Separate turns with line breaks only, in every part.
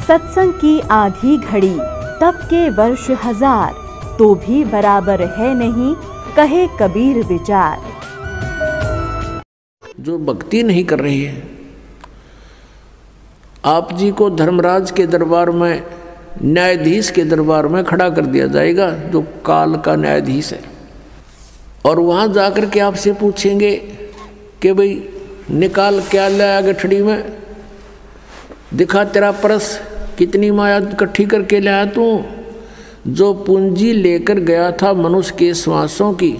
सत्संग की आधी घड़ी तप के वर्ष हजार, तो भी बराबर है नहीं कहे कबीर विचार।
जो भक्ति नहीं कर रही है, आप जी को धर्मराज के दरबार में, न्यायाधीश के दरबार में खड़ा कर दिया जाएगा, जो काल का न्यायाधीश है, और वहाँ जाकर के आपसे पूछेंगे कि भाई निकाल क्या लाया गठड़ी में, दिखा तेरा परस, कितनी माया इकट्ठी करके लाया तू। जो पूंजी लेकर गया था मनुष्य के श्वासों की,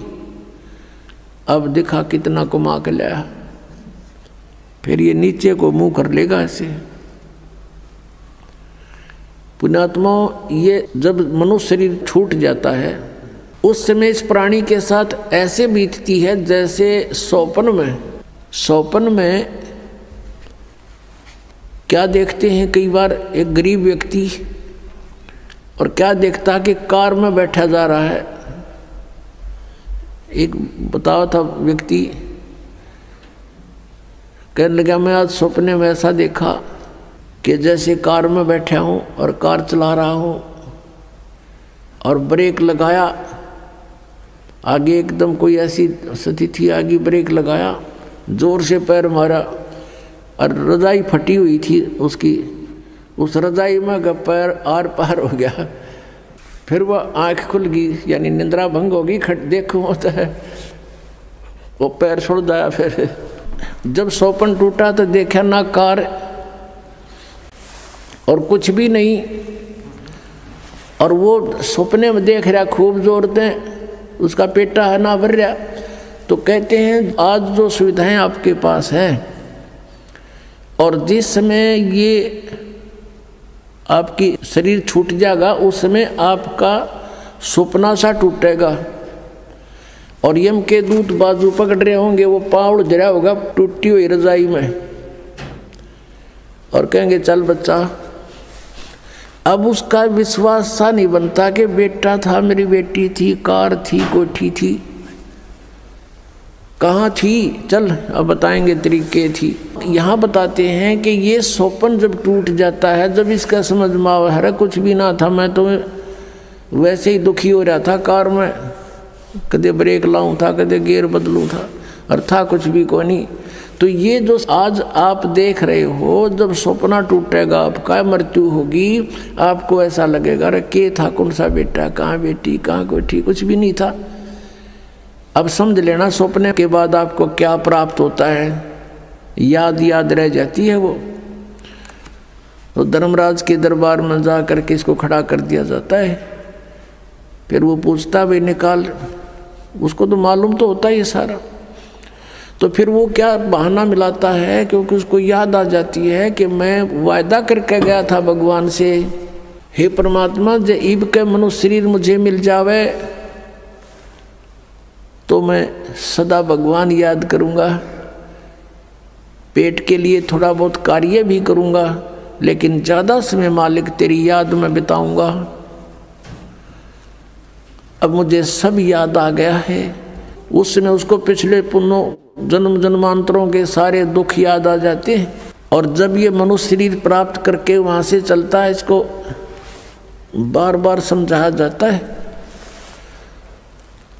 अब दिखा कितना कमा के लाया। फिर ये नीचे को मुंह कर लेगा ऐसे। पुण्यात्माओं, ये जब मनुष्य शरीर छूट जाता है उस समय इस प्राणी के साथ ऐसे बीतती है जैसे स्वप्न में क्या देखते हैं कई बार एक गरीब व्यक्ति, और क्या देखता है कि कार में बैठा जा रहा है। एक बताया था व्यक्ति, कहने लगा मैं आज सपने में ऐसा देखा कि जैसे कार में बैठा हूँ और कार चला रहा हूँ, और ब्रेक लगाया, आगे एकदम कोई ऐसी स्थिति थी, आगे ब्रेक लगाया, जोर से पैर मारा और रजाई फटी हुई थी उसकी, उस रजाई में का पैर आर पार हो गया। फिर वह आँख खुल गई, यानी निंद्रा भंग होगी, देखो होता है, वो पैर छोड़ दिया। फिर जब स्वप्न टूटा तो देखा ना कार और कुछ भी नहीं, और वो सपने में देख रहा खूब जोरते, उसका पेटा है ना भर रहा। तो कहते हैं आज जो सुविधाएं आपके पास हैं, और जिस समय ये आपकी शरीर छूट जाएगा उस समय आपका सपना सा टूटेगा, और यम के दूत बाजू पकड़ रहे होंगे, वो पाँव जरा होगा टूटी हुई रजाई में, और कहेंगे चल बच्चा। अब उसका विश्वास सा नहीं बनता कि बेटा था, मेरी बेटी थी, कार थी, कोठी थी, कहाँ थी, चल अब बताएंगे तरीके थी। यहाँ बताते हैं कि ये स्वप्न जब टूट जाता है, जब इसका समझ में आवा है कुछ भी ना था, मैं तो वैसे ही दुखी हो रहा था कार में, कदे ब्रेक लाऊं था, कदे गियर बदलूं था, और था कुछ भी कोई नहीं। तो ये जो आज आप देख रहे हो, जब सपना टूटेगा, आपका मृत्यु होगी, आपको ऐसा लगेगा अरे के था, कौन सा बेटा, कहाँ बेटी, कहाँ कोठी, कुछ भी नहीं था। अब समझ लेना सपने के बाद आपको क्या प्राप्त होता है, याद रह जाती है वो। तो धर्मराज के दरबार में जा करके इसको खड़ा कर दिया जाता है। फिर वो पूछता भाई निकाल, उसको तो मालूम तो होता है ये सारा। तो फिर वो क्या बहाना मिलाता है, क्योंकि उसको याद आ जाती है कि मैं वायदा करके गया था भगवान से, हे परमात्मा जे ईब के मनुष्य शरीर मुझे मिल जावे तो मैं सदा भगवान याद करूँगा, पेट के लिए थोड़ा बहुत कार्य भी करूँगा, लेकिन ज़्यादा समय मालिक तेरी याद में बिताऊँगा। अब मुझे सब याद आ गया है। उस समय उसको पिछले पुण्यों जन्म जन्मांतरों के सारे दुख याद आ जाते हैं, और जब ये मनुष्य शरीर प्राप्त करके वहाँ से चलता है, इसको बार बार समझाया जाता है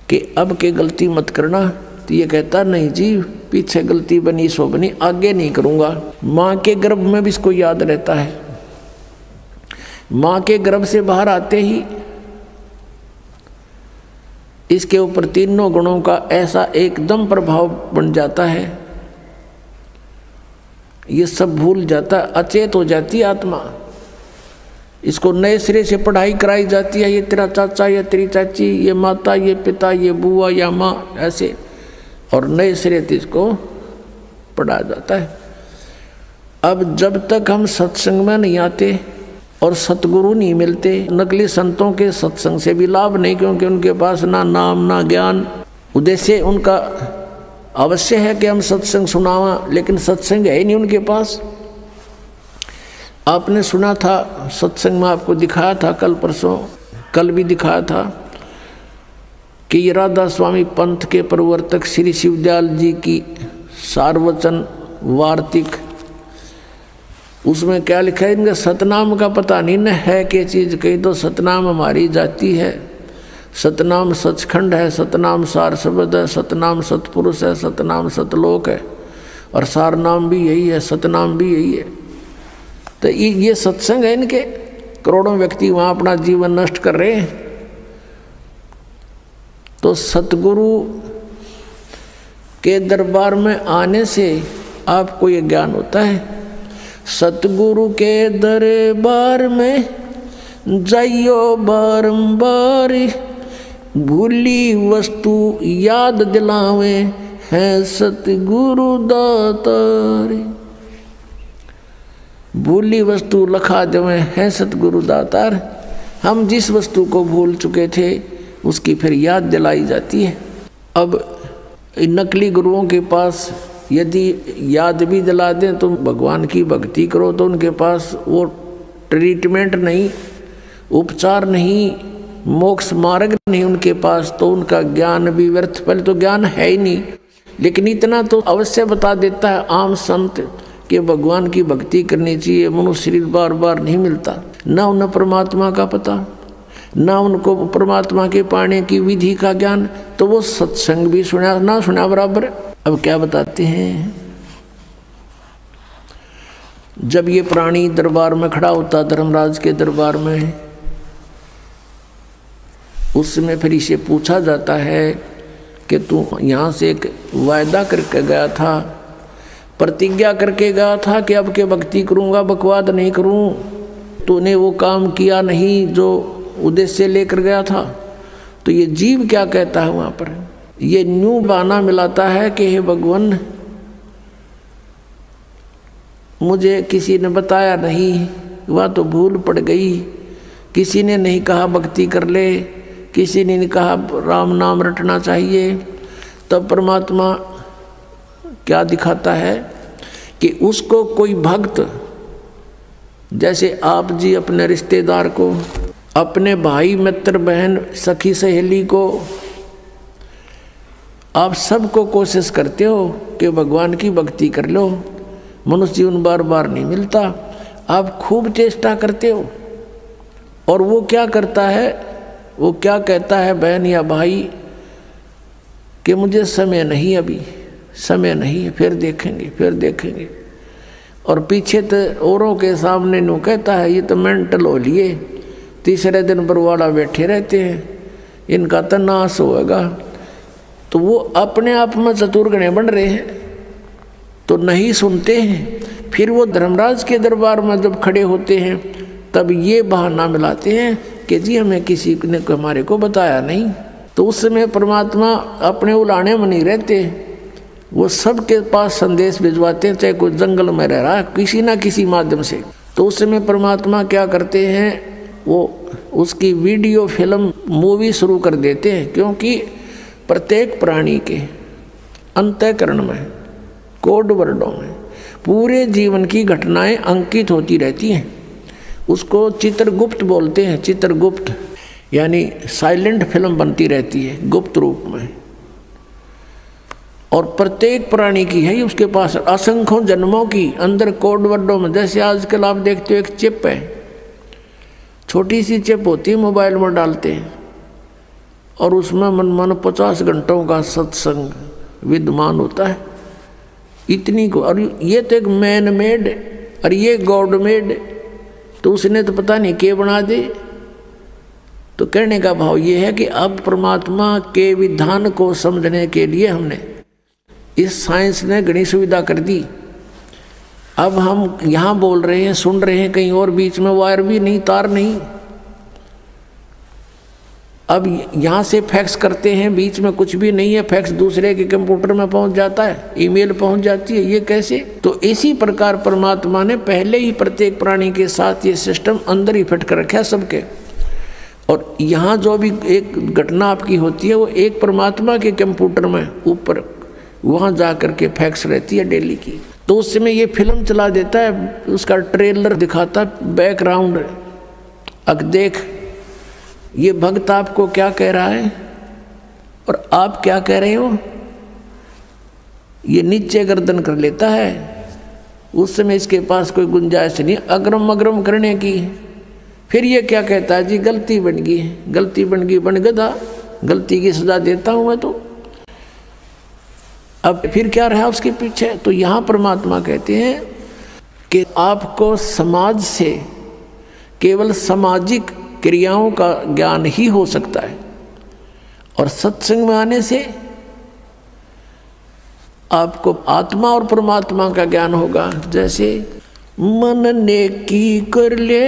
कि अब के गलती मत करना। तो ये कहता नहीं जी, पीछे गलती बनी सो बनी, आगे नहीं करूँगा। माँ के गर्भ में भी इसको याद रहता है। माँ के गर्भ से बाहर आते ही इसके ऊपर तीनों गुणों का ऐसा एकदम प्रभाव बन जाता है, ये सब भूल जाता, अचेत हो जाती आत्मा। इसको नए सिरे से पढ़ाई कराई जाती है, ये तेरा चाचा, ये तेरी चाची, ये माता, ये पिता, ये बुआ या माँ, ऐसे, और नए सिरे से इसको पढ़ाया जाता है। अब जब तक हम सत्संग में नहीं आते और सतगुरु नहीं मिलते, नकली संतों के सत्संग से भी लाभ नहीं, क्योंकि उनके पास ना नाम ना ज्ञान। उद्देश्य उनका अवश्य है कि हम सत्संग सुनावा, लेकिन सत्संग है ही नहीं उनके पास। आपने सुना था सत्संग में, आपको दिखाया था कल परसों, कल भी दिखाया था कि ये राधा स्वामी पंथ के प्रवर्तक श्री शिवदयाल जी की सार्वजन वार्तिक उसमें क्या लिखा है, इनका सतनाम का पता नहीं न है क्या चीज़। कहीं तो सतनाम हमारी जाति है, सतनाम सचखंड है, सतनाम सार शब्द है, सतनाम सतपुरुष है, सतनाम सतलोक है, और सार नाम भी यही है, सतनाम भी यही है। तो ये सत्संग है इनके। करोड़ों व्यक्ति वहाँ अपना जीवन नष्ट कर रहे हैं। तो सतगुरु के दरबार में आने से आपको ये ज्ञान होता है। सतगुरु के दरबार में जाइयो बारंबार, भूली वस्तु याद दिलावे हैं सतगुरु दातार। भूली वस्तु लखा देवे हैं सतगुरु दातार। हम जिस वस्तु को भूल चुके थे उसकी फिर याद दिलाई जाती है। अब नकली गुरुओं के पास यदि याद भी दिला दें तो भगवान की भक्ति करो तो उनके पास वो ट्रीटमेंट नहीं, उपचार नहीं, मोक्ष मार्ग नहीं उनके पास, तो उनका ज्ञान भी व्यर्थ। पहले तो ज्ञान है ही नहीं, लेकिन इतना तो अवश्य बता देता है आम संत कि भगवान की भक्ति करनी चाहिए। मनुष्य शरीर बार बार नहीं मिलता, ना उन्हें परमात्मा का पता, ना उनको परमात्मा के पाने की विधि का ज्ञान, तो वो सत्संग भी सुना ना सुना बराबर। अब क्या बताते हैं, जब ये प्राणी दरबार में खड़ा होता, धर्मराज के दरबार में, उसमें फिर इसे पूछा जाता है कि तू यहाँ से एक वायदा करके गया था, प्रतिज्ञा करके गया था कि अब के भक्ति करूँगा, बकवाद नहीं करूँ, तूने वो काम किया नहीं जो उद्देश्य लेकर गया था। तो ये जीव क्या कहता है वहाँ पर, ये न्यू बहाना मिलाता है कि हे भगवान, मुझे किसी ने बताया नहीं, वह तो भूल पड़ गई, किसी ने नहीं कहा भक्ति कर ले, किसी ने नहीं कहा राम नाम रटना चाहिए। तब परमात्मा क्या दिखाता है कि उसको कोई भक्त, जैसे आप जी अपने रिश्तेदार को, अपने भाई मित्र बहन सखी सहेली को, आप सबको कोशिश करते हो कि भगवान की भक्ति कर लो, मनुष्य जीवन बार बार नहीं मिलता, आप खूब चेष्टा करते हो। और वो क्या करता है, वो क्या कहता है बहन या भाई कि मुझे समय नहीं, अभी समय नहीं है, फिर देखेंगे फिर देखेंगे। और पीछे तो औरों के सामने नो कहता है ये तो मेंटल हो लिए, तीसरे दिन बरवाड़ा बैठे रहते हैं, इनका तो नाश होगा। तो वो अपने आप में चतुर्गणे बन रहे हैं, तो नहीं सुनते हैं। फिर वो धर्मराज के दरबार में जब खड़े होते हैं तब ये बहाना मिलाते हैं कि जी हमें किसी ने हमारे को बताया नहीं। तो उस समय परमात्मा अपने उलाने में नहीं रहते, वो सबके पास संदेश भिजवाते हैं, चाहे कोई जंगल में रह रहा है किसी ना किसी माध्यम से। तो उस समय परमात्मा क्या करते हैं, वो उसकी वीडियो फिल्म मूवी शुरू कर देते हैं, क्योंकि प्रत्येक प्राणी के अंतःकरण में, कोड वर्डों में पूरे जीवन की घटनाएं अंकित होती रहती हैं। उसको चित्रगुप्त बोलते हैं, चित्रगुप्त यानी साइलेंट फिल्म बनती रहती है गुप्त रूप में। और प्रत्येक प्राणी की है उसके पास असंख्यों जन्मों की अंदर कोड वर्डों में। जैसे आजकल आप देखते हो एक चिप है, छोटी सी चिप होती है, मोबाइल में डालते हैं और उसमें मन 50 घंटों का सत्संग विद्यमान होता है। इतनी को, और ये तो एक मैन मेड और ये गॉड मेड, तो उसने तो पता नहीं क्या बना दे। तो कहने का भाव ये है कि अब परमात्मा के विधान को समझने के लिए हमने इस साइंस ने घनी सुविधा कर दी। अब हम यहाँ बोल रहे हैं, सुन रहे हैं, कहीं और बीच में वायर भी नहीं, तार नहीं। अब यहाँ से फैक्स करते हैं, बीच में कुछ भी नहीं है, फैक्स दूसरे के कंप्यूटर में पहुँच जाता है, ईमेल पहुँच जाती है। ये कैसे? तो इसी प्रकार परमात्मा ने पहले ही प्रत्येक प्राणी के साथ ये सिस्टम अंदर ही फिट कर रखा है सबके। और यहाँ जो भी एक घटना आपकी होती है वो एक परमात्मा के कंप्यूटर में ऊपर वहाँ जा कर के फैक्स रहती है डेली की। तो उस समय ये फिल्म चला देता है, उसका ट्रेलर दिखाता है, बैकग्राउंड। अब देख ये भक्त आपको क्या कह रहा है और आप क्या कह रहे हो। ये नीचे गर्दन कर लेता है, उस समय इसके पास कोई गुंजाइश नहीं अग्रम अग्रम करने की। फिर ये क्या कहता है जी, गलती बन गई, गलती बन गई, बन गधा, गलती की सजा देता हूं मैं तो। अब फिर क्या रहा उसके पीछे? तो यहाँ परमात्मा कहते हैं कि आपको समाज से केवल सामाजिक क्रियाओं का ज्ञान ही हो सकता है, और सत्संग में आने से आपको आत्मा और परमात्मा का ज्ञान होगा। जैसे मन नेकी कर ले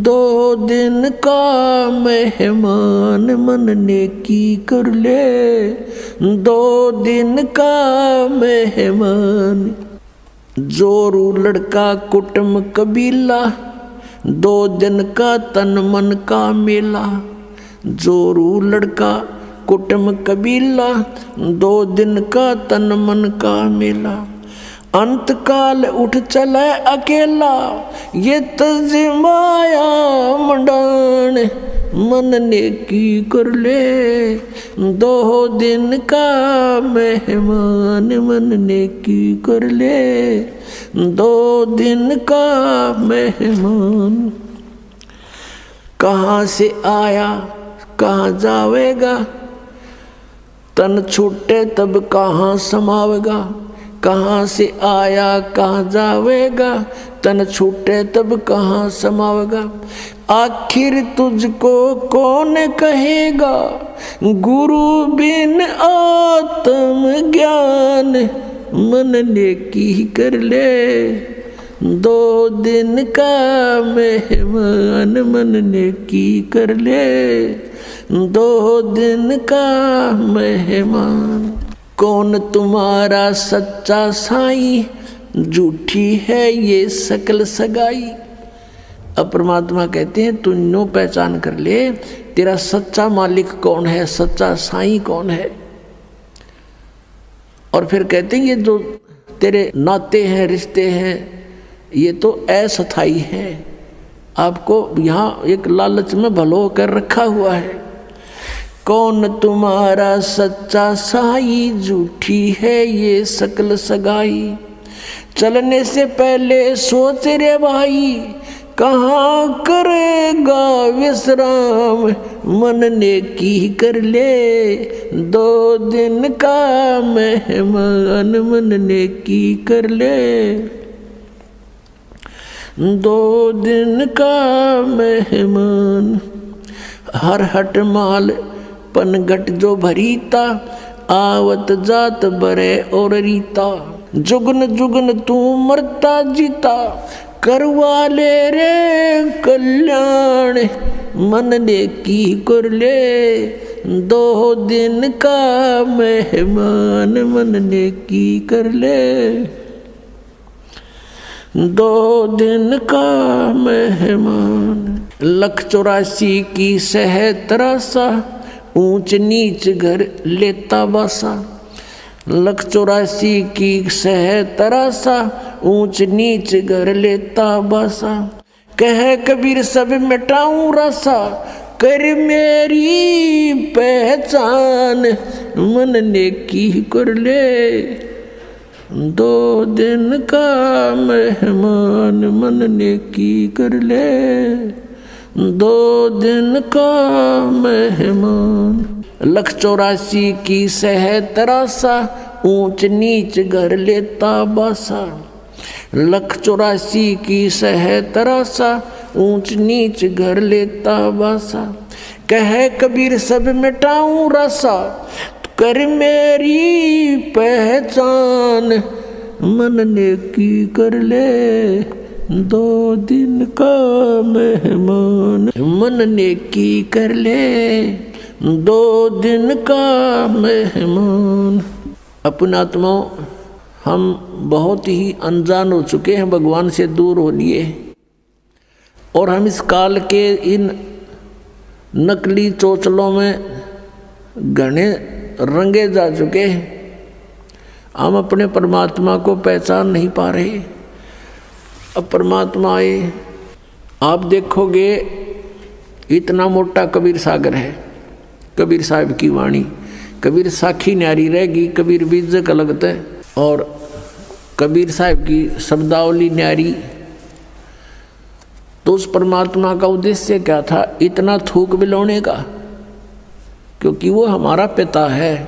2 दिन का मेहमान, मन नेकी कर ले 2 दिन का मेहमान। जोरू लड़का कुटुम कबीला 2 दिन का तन मन का मेला। जोरू लड़का कुटुम कबीला 2 दिन का तन मन का मेला। अंत काल उठ चले अकेला ये तजमाया मंडान। मन नेकी कर ले 2 दिन का मेहमान, मन नेकी कर ले 2 दिन का मेहमान। कहाँ से आया कहाँ जावेगा, तन छूटे तब कहाँ समावेगा। कहाँ से आया कहाँ जावेगा, तन छूटे तब कहाँ समावेगा। आखिर तुझको कौन कहेगा, गुरु बिन आत्म ज्ञान। मन नेकी कर ले 2 दिन का मेहमान, मन नेकी कर ले 2 दिन का मेहमान। कौन तुम्हारा सच्चा साईं, झूठी है ये सकल सगाई। अब परमात्मा कहते हैं तू नो पहचान कर ले तेरा सच्चा मालिक कौन है, सच्चा साईं कौन है। और फिर कहते हैं ये जो तेरे नाते हैं, रिश्ते हैं, ये तो अस्थायी है। आपको यहाँ एक लालच में भलो कर रखा हुआ है। कौन तुम्हारा सच्चा साई, झूठी है ये सकल सगाई। चलने से पहले सोच रे भाई, कहाँ करेगा विश्राम। मन नेकी कर ले 2 दिन का मेहमान, मन नेकी कर ले 2 दिन का मेहमान। हर हट माल पनगट जो भरीता, आवत जात बरे और रीता। जुगन जुगन तू मरता जीता, करवा ले रे कल्याण। मन नेकी कर ले 2 दिन का मेहमान, मन नेकी कर ले 2 दिन का मेहमान। 184 की सह तरासा, ऊंच नीच घर लेता बासा। 184 की सह तरासा, ऊंच नीच घर लेता बासा। कह कबीर सब मिटाऊं रासा, कर मेरी पहचान। मन नेकी कर ले 2 दिन का मेहमान, मन नेकी कर ले 2 दिन का मेहमान। 184 की सह तरासा, ऊंच नीच घर लेता बासा। 184 की सह तरासा, ऊंच नीच घर लेता बासा। कह कबीर सब मिटाऊं रासा, कर मेरी पहचान। मन नेकी कर ले 2 दिन का मेहमान, मन नेकी कर ले 2 दिन का मेहमान। अपना आत्माओं, हम बहुत ही अनजान हो चुके हैं, भगवान से दूर हो लिए, और हम इस काल के इन नकली चोचलों में घने रंगे जा चुके हैं। हम अपने परमात्मा को पहचान नहीं पा रहे। अब परमात्मा आए, आप देखोगे इतना मोटा कबीर सागर है, कबीर साहब की वाणी। कबीर साखी न्यारी रहेगी, कबीर बीज का लगता है। और कबीर साहब की शब्दावली न्यारी। तो उस परमात्मा का उद्देश्य क्या था इतना थूक बिलौने का? क्योंकि वो हमारा पिता है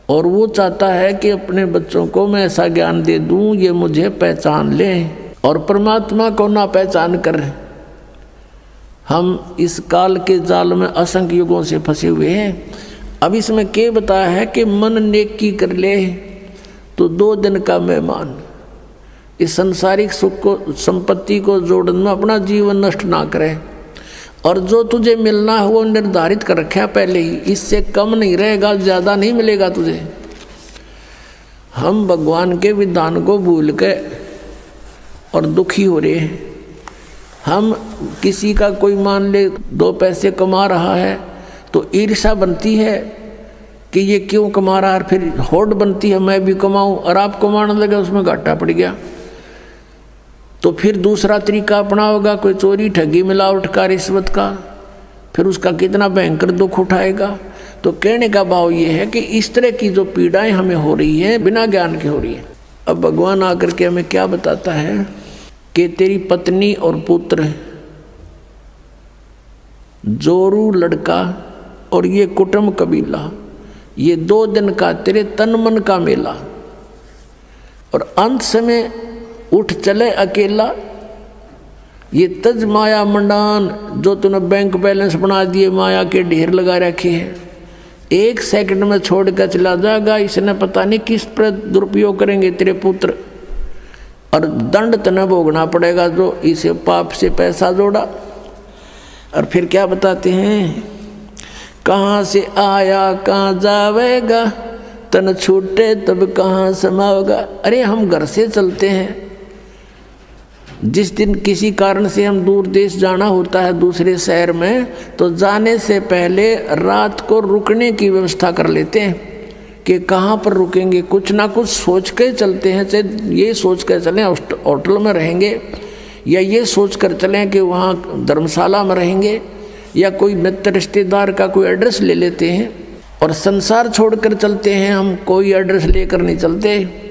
और वो चाहता है कि अपने बच्चों को मैं ऐसा ज्ञान दे दूं ये मुझे पहचान लें, और परमात्मा को ना पहचान कर हम इस काल के जाल में असंख्य युगों से फंसे हुए हैं। अब इसमें क्या बताया है कि मन नेकी कर ले तो 2 दिन का मेहमान। इस संसारिक सुख को संपत्ति को जोड़ने में अपना जीवन नष्ट ना करे, और जो तुझे मिलना है वो निर्धारित कर रखा पहले ही, इससे कम नहीं रहेगा, ज़्यादा नहीं मिलेगा तुझे। हम भगवान के विधान को भूल के और दुखी हो रहे हैं। हम किसी का कोई मान ले 2 पैसे कमा रहा है तो ईर्ष्या बनती है कि ये क्यों कमा रहा है, फिर होड़ बनती है मैं भी कमाऊं, और आप कमाने लगे उसमें घाटा पड़ गया तो फिर दूसरा तरीका अपना होगा, कोई चोरी ठगी मिलावट का रिश्वत का, फिर उसका कितना भयंकर दुख उठाएगा। तो कहने का भाव ये है कि इस तरह की जो पीड़ाएं हमें हो रही हैं बिना ज्ञान के हो रही है। अब भगवान आकर के हमें क्या बताता है कि तेरी पत्नी और पुत्र, जोरू लड़का और ये कुटुंब कबीला, ये 2 दिन का तेरे तन मन का मेला, और अंत समय उठ चले अकेला। ये तज माया मंडान जो तूने बैंक बैलेंस बना दिए, माया के ढेर लगा रखे हैं, 1 सेकंड में छोड़ कर चला जाएगा। इसने पता नहीं किस पर दुरुपयोग करेंगे तेरे पुत्र, और दंड तने भोगना पड़ेगा जो इसे पाप से पैसा जोड़ा। और फिर क्या बताते हैं, कहाँ से आया कहाँ जावेगा, तन छूटे तब कहाँ समाओगा। अरे हम घर से चलते हैं, जिस दिन किसी कारण से हम दूर देश जाना होता है दूसरे शहर में, तो जाने से पहले रात को रुकने की व्यवस्था कर लेते हैं कि कहाँ पर रुकेंगे, कुछ ना कुछ सोच के चलते हैं। चाहे ये सोच कर चलें होटल में रहेंगे, या ये सोच कर चलें कि वहाँ धर्मशाला में रहेंगे, या कोई मित्र रिश्तेदार का कोई एड्रेस ले लेते हैं। और संसार छोड़कर चलते हैं हम, कोई एड्रेस लेकर नहीं चलते,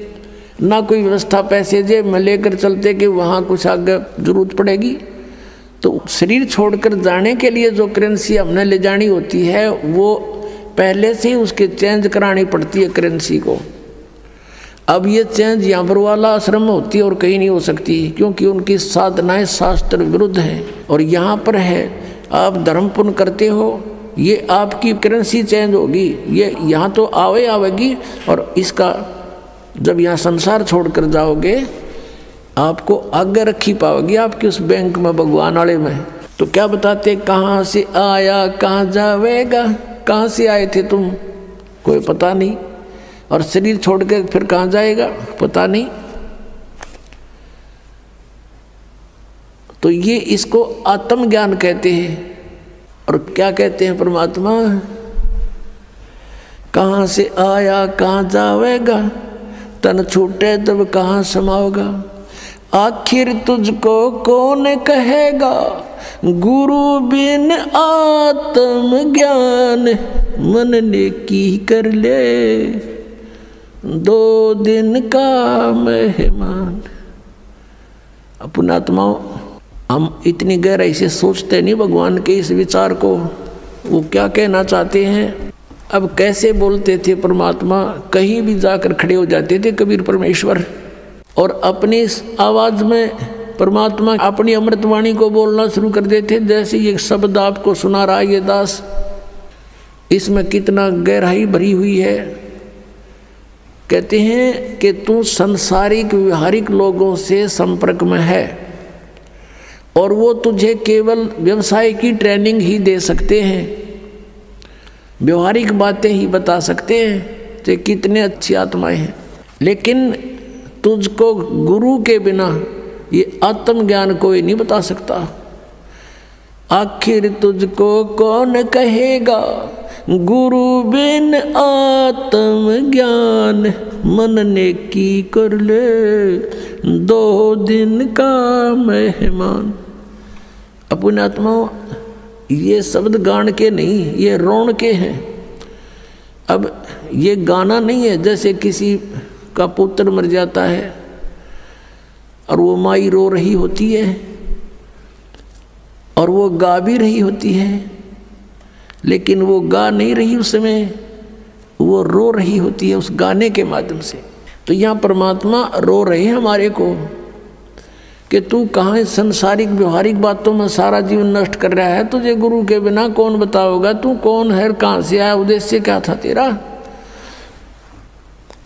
ना कोई व्यवस्था पैसे जेब में लेकर चलते कि वहाँ कुछ आगे जरूरत पड़ेगी। तो शरीर छोड़कर जाने के लिए जो करेंसी हमने ले जानी होती है वो पहले से ही उसके चेंज करानी पड़ती है करेंसी को। अब ये चेंज यहाँ पर वाला आश्रम में होती है और कहीं नहीं हो सकती, क्योंकि उनकी साधनाएं शास्त्र विरुद्ध हैं। और यहाँ पर है आप धर्म पुण्य करते हो, ये आपकी करेंसी चेंज होगी, ये यहाँ तो आवेगी, और इसका जब यहाँ संसार छोड़कर जाओगे आपको आगे रखी पाओगी आपके उस बैंक में, भगवान वाले में। तो क्या बताते, कहाँ से आया कहाँ जावेगा, कहाँ से आए थे तुम कोई पता नहीं, और शरीर छोड़ के फिर कहाँ जाएगा पता नहीं। तो ये इसको आत्मज्ञान कहते हैं। और क्या कहते हैं परमात्मा, कहाँ से आया कहाँ जावेगा, तन छूटे तब कहाँ समाओगा। आखिर तुझको कौन कहेगा, गुरु बिन आत्म ज्ञान, मन ने की कर ले 2 दिन का मेहमान। पुण्यात्माओं, हम इतनी गहराई से सोचते नहीं भगवान के इस विचार को, वो क्या कहना चाहते हैं। अब कैसे बोलते थे परमात्मा, कहीं भी जाकर खड़े हो जाते थे कबीर परमेश्वर, और अपनी इस आवाज़ में परमात्मा अपनी अमृतवाणी को बोलना शुरू कर देते। जैसे ये शब्द आपको सुना रहा है ये दास, इसमें कितना गहराई भरी हुई है। कहते हैं कि तू संसारिक व्यवहारिक लोगों से संपर्क में है, और वो तुझे केवल व्यवसाय की ट्रेनिंग ही दे सकते हैं, व्यवहारिक बातें ही बता सकते हैं कि कितने अच्छी आत्माएं हैं। लेकिन तुझको गुरु के बिना ये आत्मज्ञान कोई नहीं बता सकता। आखिर तुझको कौन कहेगा, गुरु बिन आत्म ज्ञान, मन ने की कर ले 2 दिन का मेहमान। अपने आत्माओं, ये शब्द गान के नहीं, ये रोण के हैं। अब ये गाना नहीं है जैसे किसी का पुत्र मर जाता है और वो माई रो रही होती है और वो गा भी रही होती है, लेकिन वो गा नहीं रही उस समय, वो रो रही होती है उस गाने के माध्यम से। तो यहाँ परमात्मा रो रहे हैं हमारे को कि तू कहाँ संसारिक व्यवहारिक बातों में सारा जीवन नष्ट कर रहा है, तुझे गुरु के बिना कौन बताओगा, तू कौन है, कहाँ से आया, उद्देश्य क्या था तेरा,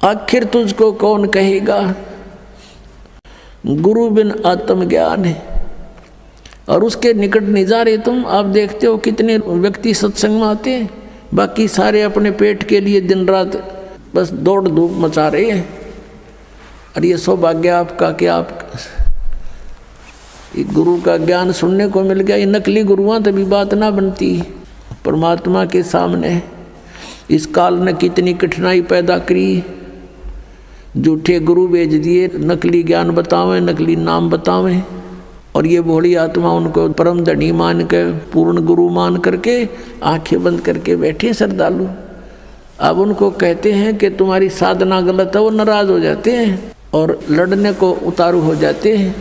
आखिर तुझको कौन कहेगा। गुरु बिन आत्मज्ञान है और उसके निकट नहीं जा रहे तुम। आप देखते हो कितने व्यक्ति सत्संग में आते हैं, बाकी सारे अपने पेट के लिए दिन रात बस दौड़ धूप मचा रहे हैं। और ये सौभाग्य आपका कि आप गुरु का ज्ञान सुनने को मिल गया। ये नकली गुरुआं तभी बात ना बनती परमात्मा के सामने। इस काल ने कितनी कठिनाई पैदा करी, झूठे गुरु भेज दिए, नकली ज्ञान बतावें, नकली नाम बतावें, और ये भोली आत्मा उनको परम धनी मान के, पूर्ण गुरु मान करके आंखें बंद करके बैठे श्रद्धालु। अब उनको कहते हैं कि तुम्हारी साधना गलत है, वो नाराज हो जाते हैं और लड़ने को उतारू हो जाते हैं।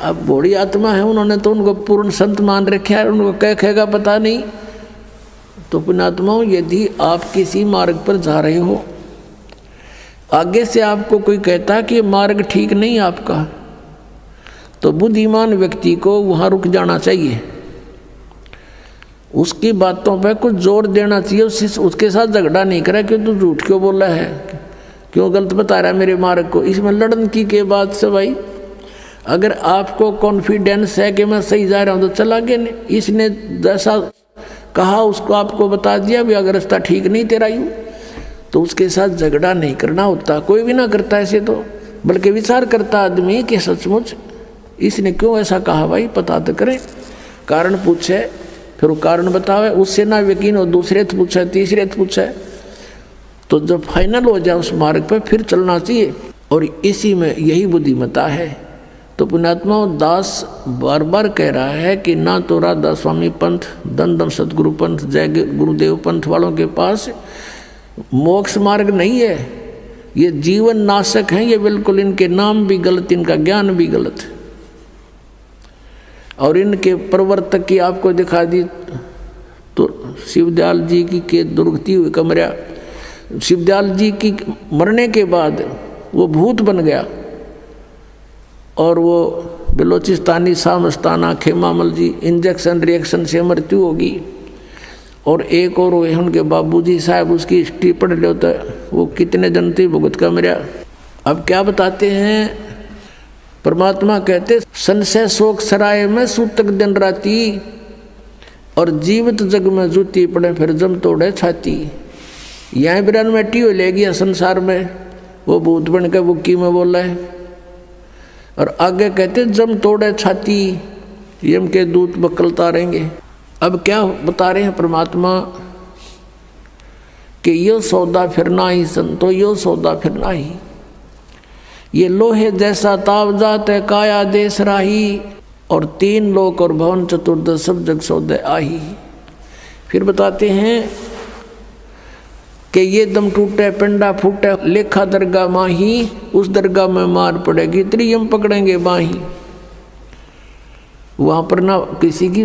अब भोली आत्मा है, उन्होंने तो उनको पूर्ण संत मान रखा है, उनको क्या कहेगा पता नहीं। तो पुण्यात्माओं, यदि आप किसी मार्ग पर जा रहे हो, आगे से आपको कोई कहता कि मार्ग ठीक नहीं आपका, तो बुद्धिमान व्यक्ति को वहाँ रुक जाना चाहिए, उसकी बातों पर कुछ जोर देना चाहिए, उसके साथ झगड़ा नहीं करा कि तू झूठ क्यों बोल रहा है, क्यों गलत बता रहा है मेरे मार्ग को। इसमें लड़न की के बाद से भाई, अगर आपको कॉन्फिडेंस है कि मैं सही जा रहा हूँ तो चला गया, नहीं इसने जैसा कहा उसको आपको बता दिया भी, अगर रास्ता ठीक नहीं तेरा यूँ, तो उसके साथ झगड़ा नहीं करना होता। कोई भी ना करता ऐसे तो, बल्कि विचार करता आदमी कि सचमुच इसने क्यों ऐसा कहा, भाई पता तो करें, कारण पूछे, फिर वो कारण बतावे, उससे ना यकीन हो दूसरे तो पूछे, तीसरे तो पूछे, तो जब फाइनल हो जाए उस मार्ग पर फिर चलना चाहिए। और इसी में यही बुद्धिमता है। तो पुण्यात्मा दास बार बार कह रहा है कि ना तो राधा स्वामी पंथ, दन दन सतगुरु पंथ, जय गुरुदेव पंथ वालों के पास मोक्ष मार्ग नहीं है, ये जीवन नाशक हैं, ये बिल्कुल इनके नाम भी गलत, इनका ज्ञान भी गलत। और इनके प्रवर्तक की आपको दिखा दी तो शिवदयाल जी की के दुर्गति हुई कमरा, शिवदयाल जी की मरने के बाद वो भूत बन गया और वो बलोचिस्तानी सामस्ताना खेमामल जी इंजेक्शन रिएक्शन से मृत्यु होगी। और एक और हुए उनके बाबूजी साहब, उसकी हिस्ट्री पढ़ लो तो वो कितने जन थे भुगत का मेरा। अब क्या बताते हैं परमात्मा, कहते संशय शोक सराय में सूतक दिन राती, और जीवित जग में जूती पड़े फिर जम तोड़े छाती। यहाँ बिरान मैटी हो ले गया संसार में, वो भूत बन के बुक्की में बोला है। और आगे कहते जम तोड़े छाती, यम के दूत बकलता रहेंगे। अब क्या बता रहे हैं परमात्मा कि यो सौदा फिरना ही संतो, यो सौदा फिरना ही, ये लोहे जैसा ताव जात है काया देश राही, और तीन लोक और भवन चतुर्दश सब जग सौदे आही। फिर बताते हैं कि ये दम टूटे पिंडा फूटे लेखा दरगाह माही, उस दरगाह में मार पड़ेगी त्रियम पकड़ेंगे बाही। वहाँ पर ना किसी की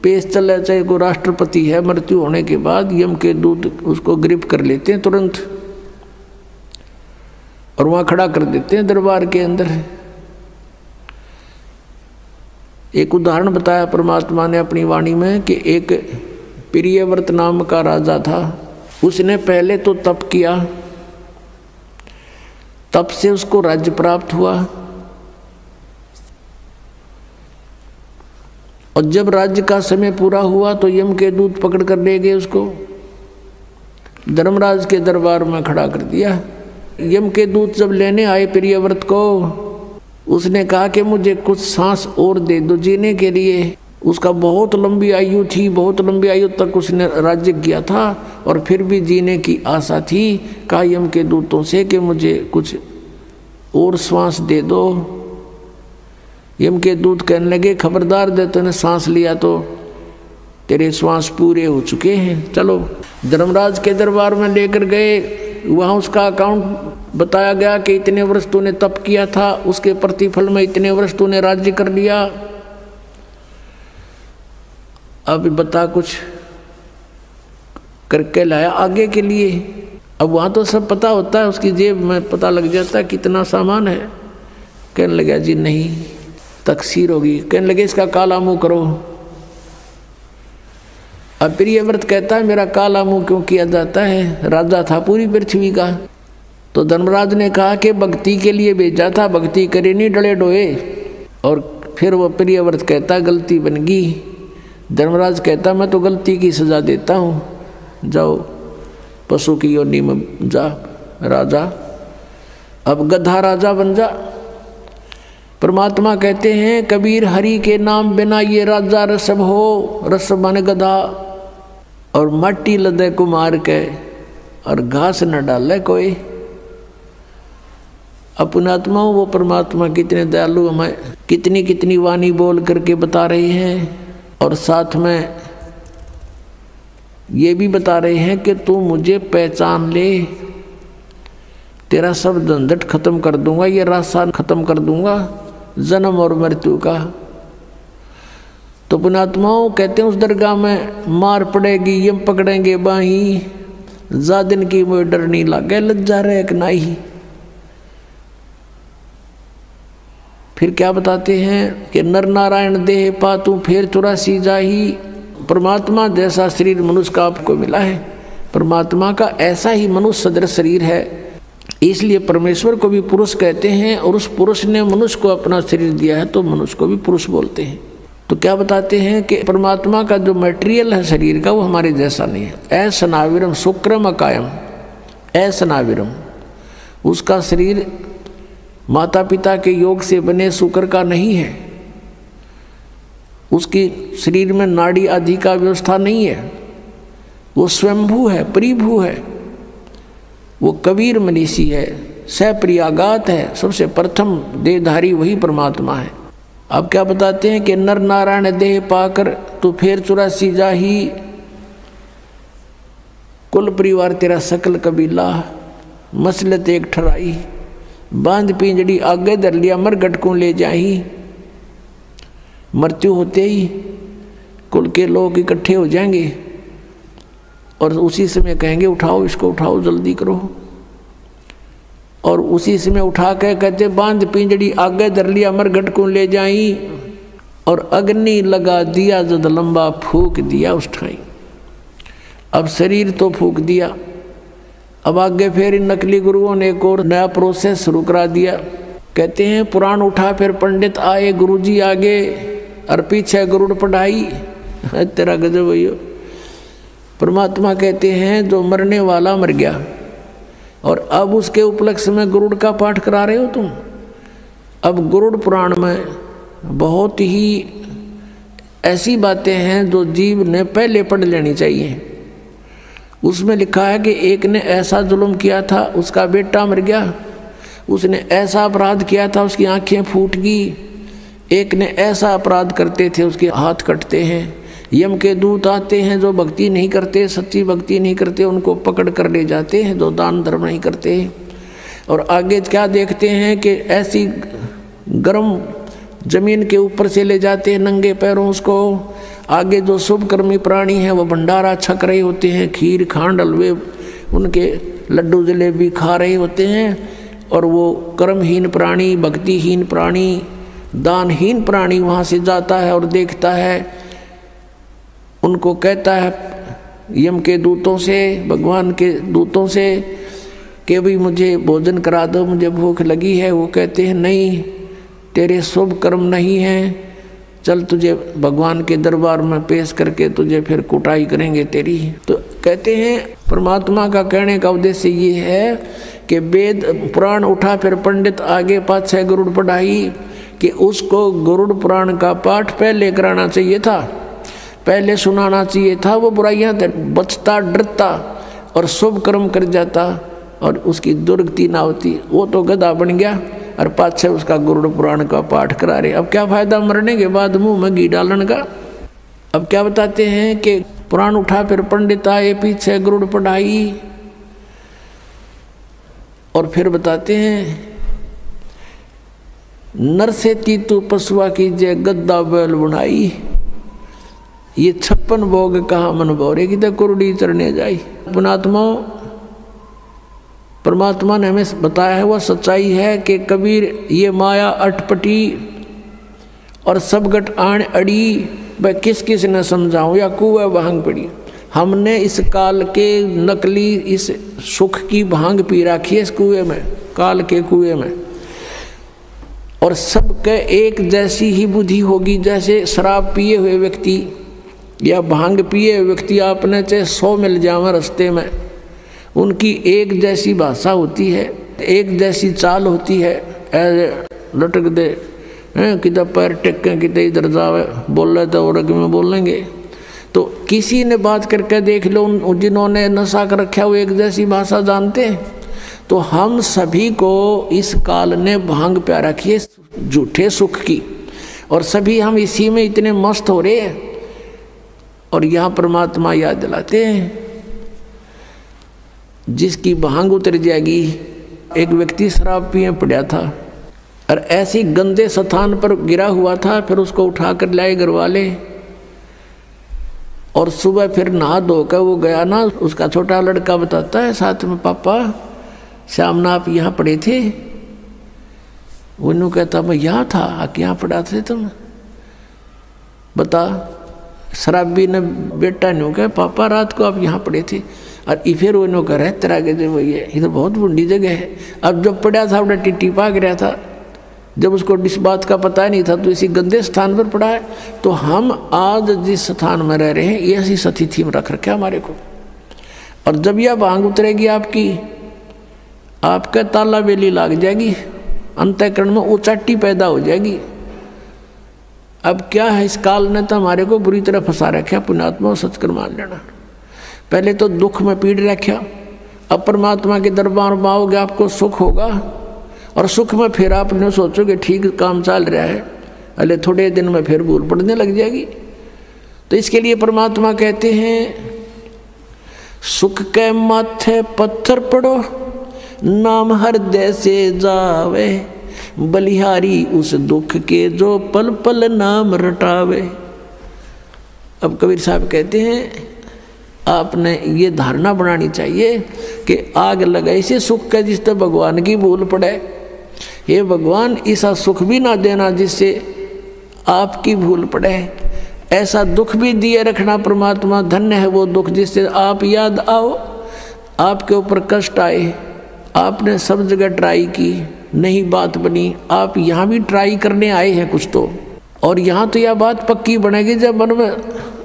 पेश चले, चाहे कोई राष्ट्रपति है, मृत्यु होने के बाद यम के दूत उसको गिरफ्त कर लेते हैं तुरंत और वहाँ खड़ा कर देते हैं दरबार के अंदर। एक उदाहरण बताया परमात्मा ने अपनी वाणी में कि एक प्रियव्रत नाम का राजा था, उसने पहले तो तप किया, तप से उसको राज्य प्राप्त हुआ, और जब राज्य का समय पूरा हुआ तो यम के दूत पकड़ कर ले गए, उसको धर्मराज के दरबार में खड़ा कर दिया। यम के दूत जब लेने आए प्रियव्रत को, उसने कहा कि मुझे कुछ सांस और दे दो जीने के लिए। उसका बहुत लंबी आयु थी, बहुत लंबी आयु तक उसने राज्य किया था और फिर भी जीने की आशा थी। कहा यम के दूतों से कि मुझे कुछ और श्वास दे दो। यम के दूत कहने लगे खबरदार, दे तूने सांस लिया तो तेरे श्वास पूरे हो चुके हैं, चलो। धर्मराज के दरबार में लेकर गए, वहाँ उसका अकाउंट बताया गया कि इतने वर्ष तूने तप किया था, उसके प्रतिफल में इतने वर्ष तूने राज्य कर लिया। अब बता कुछ करके लाया आगे के लिए। अब वहाँ तो सब पता होता है, उसकी जेब में पता लग जाता है कितना सामान है। कहने लगा जी नहीं, तकसीर होगी। कहने लगे इसका काला मुंह करो। अब प्रियव्रत कहता है मेरा काला मुंह क्यों किया जाता है, राजा था पूरी पृथ्वी का। तो धर्मराज ने कहा कि भक्ति के लिए भेजा था, भक्ति करे नहीं डले डोए। और फिर वो प्रियव्रत कहता गलती बन गई। धर्मराज कहता मैं तो गलती की सजा देता हूँ, जाओ पशु की योनि में जा राजा, अब गधा राजा बन जा। परमात्मा कहते हैं कबीर हरि के नाम बिना ये राजा रसब हो, रसब माने गधा, और माटी लदे कुमार के और घास न डाले कोई। अपनात्मा वो परमात्मा कितने दयालु हमें कितनी कितनी वाणी बोल करके बता रहे हैं, और साथ में ये भी बता रहे हैं कि तू मुझे पहचान ले, तेरा सब झंझट खत्म कर दूंगा, ये रास्ता खत्म कर दूंगा जन्म और मृत्यु का। तो पुणात्माओं कहते हैं उस दरगाह में मार पड़ेगी, यम पकड़ेंगे बाही, जा दिन की मुझे डर नहीं लागे, लज्जा रहे कि नहीं। फिर क्या बताते हैं कि नर नारायण देह पातू फिर 84 जाही। परमात्मा जैसा शरीर मनुष्य का आपको मिला है, परमात्मा का ऐसा ही मनुष्य सदृश शरीर है, इसलिए परमेश्वर को भी पुरुष कहते हैं, और उस पुरुष ने मनुष्य को अपना शरीर दिया है तो मनुष्य को भी पुरुष बोलते हैं। तो क्या बताते हैं कि परमात्मा का जो मटेरियल है शरीर का वो हमारे जैसा नहीं है। असनाविरम शुक्रम अकायम, असनाविरम, उसका शरीर माता पिता के योग से बने शुक्र का नहीं है, उसकी शरीर में नाड़ी आदि का व्यवस्था नहीं है, वो स्वयंभू है, परिभू है, वो कबीर मनीषी है, सप्रियागात है, सबसे प्रथम देहधारी वही परमात्मा है। अब क्या बताते हैं कि नर नारायण देह पाकर तू फिर 84 जाही, कुल परिवार तेरा सकल कबीला मसलत एक ठराई, बांध पिंजड़ी आगे धर लिया मरघट को ले जाही। मृत्यु होते ही कुल के लोग इकट्ठे हो जाएंगे और उसी समय कहेंगे उठाओ इसको, उठाओ जल्दी करो, और उसी समय उठा के कहते बांध पिंजड़ी आगे धर लिया मरघट को ले जाई, और अग्नि लगा दिया जद लंबा फूक दिया उस ठाई। अब शरीर तो फूक दिया, अब आगे फिर इन नकली गुरुओं ने एक और नया प्रोसेस शुरू करा दिया। कहते हैं पुराण उठा फिर पंडित आए, गुरुजी आगे और पीछे गरुड़ पढ़ाई। तेरा गजब भैया। परमात्मा कहते हैं जो मरने वाला मर गया और अब उसके उपलक्ष्य में गरुड़ का पाठ करा रहे हो तुम। अब गरुड़ पुराण में बहुत ही ऐसी बातें हैं जो जीव ने पहले पढ़ लेनी चाहिए। उसमें लिखा है कि एक ने ऐसा जुल्म किया था, उसका बेटा मर गया, उसने ऐसा अपराध किया था, उसकी आंखें फूट गई। एक ने ऐसा अपराध करते थे, उसके हाथ कटते हैं। यम के दूत आते हैं, जो भक्ति नहीं करते, सच्ची भक्ति नहीं करते, उनको पकड़ कर ले जाते हैं, जो दान धर्म नहीं करते। और आगे क्या देखते हैं कि ऐसी गर्म जमीन के ऊपर से ले जाते हैं नंगे पैरों उसको। आगे जो शुभ कर्मी प्राणी हैं वो भंडारा छक रहे होते हैं, खीर खांड हलवे उनके लड्डू जलेबी खा रहे होते हैं, और वो कर्महीन प्राणी, भक्तिहीन प्राणी, दानहीन प्राणी वहाँ से जाता है और देखता है। उनको कहता है यम के दूतों से, भगवान के दूतों से कि भाई मुझे भोजन करा दो, मुझे भूख लगी है। वो कहते हैं नहीं, तेरे शुभ कर्म नहीं हैं, चल तुझे भगवान के दरबार में पेश करके तुझे फिर कुटाई करेंगे तेरी। तो कहते हैं परमात्मा का कहने का उद्देश्य ये है कि वेद पुराण उठा फिर पंडित आगे पाछे गरुड़ पढ़ाई, कि उसको गरुड़ पुराण का पाठ पहले कराना चाहिए था, पहले सुनाना चाहिए था। वो बुराइयां बचता, डरता और शुभ कर्म कर जाता और उसकी दुर्गति ना होती। वो तो गधा बन गया और पाछे उसका गरुड़ पुराण का पाठ करा रहे। अब क्या फायदा मरने के बाद मुंह में घी डालने का। अब क्या बताते हैं कि पुराण उठा फिर पंडित आए, पीछे गरुड़ पढ़ाई। और फिर बताते हैं नर से तीतु पशुआ की जय गद्दा बैल बुनाई, ये 56 भोग कहा मन भौरे की तो कुरडी चरने जाई। पुणात्मा परमात्मा ने हमें बताया है वह सच्चाई है कि कबीर ये माया अटपटी और सब गट आण अड़ी, वह किस किस ने समझाऊं या कुएं भांग पड़ी। हमने इस काल के नकली इस सुख की भांग पी रखी है इस कुएं में, काल के कुएं में, और सबके एक जैसी ही बुद्धि होगी। जैसे शराब पिए हुए व्यक्ति या भांग पिए हुए व्यक्ति आपने चाहे 100 मिल जाए रास्ते में, उनकी एक जैसी भाषा होती है, एक जैसी चाल होती है, लटक दे किधर पैर टेकें किधर इधर जावे, बोल रहे तो और में बोलेंगे। तो किसी ने बात करके देख लो, जिन्होंने नशा कर रखा वो एक जैसी भाषा जानते हैं। तो हम सभी को इस काल ने भांग प्या रखी है झूठे सुख की, और सभी हम इसी में इतने मस्त हो रहे हैं। और यहाँ परमात्मा याद दिलाते हैं जिसकी भांग उतर जाएगी। एक व्यक्ति शराब पिए पड़ा था और ऐसी गंदे स्थान पर गिरा हुआ था, फिर उसको उठाकर लाए घर वाले, और सुबह फिर नहा धोकर वो गया ना, उसका छोटा लड़का बताता है साथ में, पापा शाम ना आप यहाँ पड़े थे? वो कहता मैं यहाँ था, आके यहाँ पड़ा थे तुम? बता। शराबी ने बेटा ने कहा पापा रात को आप यहाँ पड़े थे, और फिर वो कह रहे तेरा के जो ये इधर बहुत बुढ़ी जगह है। अब जब पड़ा था अपना टिट्टी पाक रहा था, जब उसको इस बात का पता नहीं था, तो इसी गंदे स्थान पर पड़ा है। तो हम आज जिस स्थान में रह रहे हैं ये ऐसी स्थिति में रख रखे हमारे को, और जब यह भांग उतरेगी आपकी, आपका ताला बेली लग जाएगी, अंतःकरण में उचाटी पैदा हो जाएगी। अब क्या है, इस काल ने तो हमारे को बुरी तरह फंसा रखा। पुण्यात्मा सच कर मान लेना, पहले तो दुख में पीड़ रखा, अब परमात्मा के दरबार में आओगे आपको सुख होगा, और सुख में फिर आपने सोचोगे ठीक काम चल रहा है, अरे थोड़े दिन में फिर भूल पड़ने लग जाएगी। तो इसके लिए परमात्मा कहते हैं सुख के माथे पत्थर पड़ो, नाम हृदय से जावे, बलिहारी उस दुख के जो पल पल नाम रटावे। अब कबीर साहब कहते हैं आपने ये धारणा बनानी चाहिए कि आग लगाई से सुख का जिससे भगवान की भूल पड़े। हे भगवान ऐसा सुख भी ना देना जिससे आपकी भूल पड़े, ऐसा दुख भी दिए रखना परमात्मा। धन्य है वो दुख जिससे आप याद आओ, आपके ऊपर कष्ट आए, आपने सब जगह ट्राई की, नहीं बात बनी, आप यहाँ भी ट्राई करने आए हैं कुछ तो, और यहाँ तो यह बात पक्की बनेगी जब मन में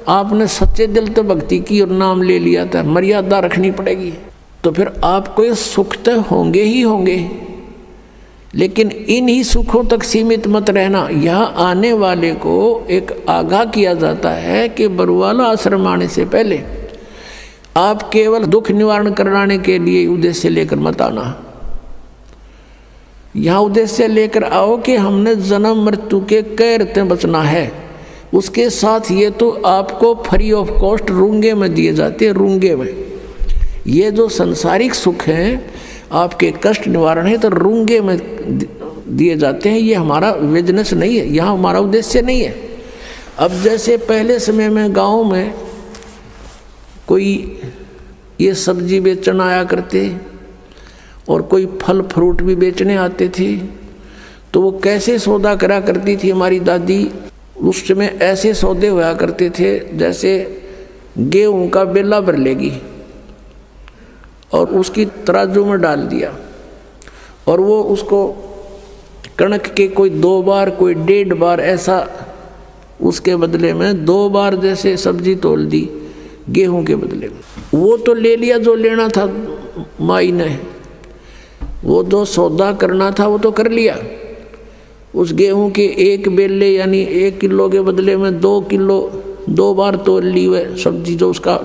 आपने सच्चे दिल तो भक्ति की और नाम ले लिया था। मर्यादा रखनी पड़ेगी, तो फिर आपको ये सुख तो होंगे ही होंगे, लेकिन इन ही सुखों तक सीमित मत रहना। यहाँ आने वाले को एक आगाह किया जाता है कि बरुवाला आश्रम आने से पहले आप केवल दुख निवारण कराने के लिए उद्देश्य लेकर मत आना। यहाँ उद्देश्य लेकर आओ कि हमने जन्म मृत्यु के कैर से बचना है। उसके साथ ये तो आपको फ्री ऑफ कॉस्ट रूंगे में दिए जाते हैं। रूंगे में ये जो संसारिक सुख हैं, आपके कष्ट निवारण है, तो रूंगे में दिए जाते हैं। ये हमारा बिजनेस नहीं है, यहाँ हमारा उद्देश्य नहीं है। अब जैसे पहले समय में गाँव में कोई ये सब्जी बेचने आया करते और कोई फल फ्रूट भी बेचने आते थे, तो वो कैसे सौदा करा करती थी हमारी दादी। उस समय ऐसे सौदे हुआ करते थे जैसे गेहूं का बेला भर लेगी और उसकी तराजू में डाल दिया, और वो उसको कणक के कोई 2 बार कोई 1.5 बार ऐसा उसके बदले में 2 बार जैसे सब्जी तोल दी गेहूं के बदले में। वो तो ले लिया जो लेना था माई ने, वो जो सौदा करना था वो तो कर लिया। उस गेहूं के 1 बेले यानी 1 किलो के बदले में 2 किलो 2 बार तोल ली हुए सब्जी, जो उसका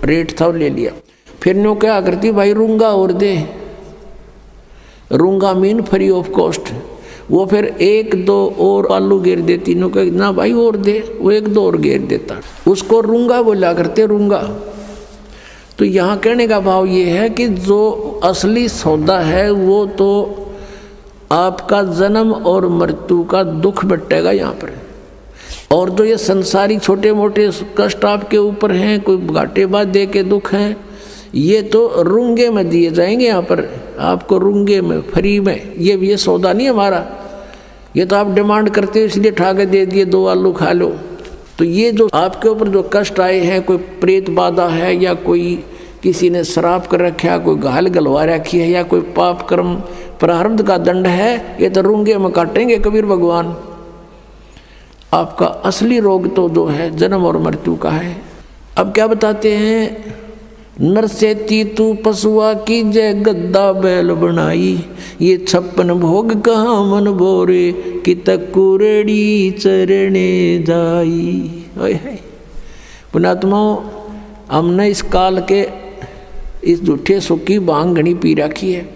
रेट था वो ले लिया। फिर नो क्या करती, भाई रूंगा और दे, रूंगा मीन फ्री ऑफ कॉस्ट। वो फिर 1-2 और आलू घेर देती, नो कह ना भाई और दे, वो 1-2 और घेर देता। उसको रूंगा बोला करते, रूंगा। तो यहाँ कहने का भाव ये है कि जो असली सौदा है वो तो आपका जन्म और मृत्यु का दुख बटेगा यहाँ पर। और जो ये संसारी छोटे मोटे कष्ट आपके ऊपर हैं, कोई घाटे बाधे के दुख हैं, ये तो रूंगे में दिए जाएंगे यहाँ पर आपको, रूंगे में, फ्री में। ये सौदा नहीं हमारा, ये तो आप डिमांड करते हो इसलिए ठा के दे दिए, 2 आलू खा लो। तो ये जो आपके ऊपर जो कष्ट आए हैं, कोई प्रेत बाधा है या कोई किसी ने श्राप कर रखा है, कोई घायल गलवा रखी है या कोई पाप कर्म प्रारब्ध का दंड है, ये तो रूंगे में काटेंगे कबीर भगवान। आपका असली रोग तो जो है जन्म और मृत्यु का है। अब क्या बताते हैं, नर से तू पशुआ की जय गद्दा बैल बनाई, ये 56 भोग कहाँ मन बोरे कि तकुरेड़ी चरणे जाई। पुणात्माओं, हमने इस काल के इस झूठे सुख की भांग घनी पी रखी है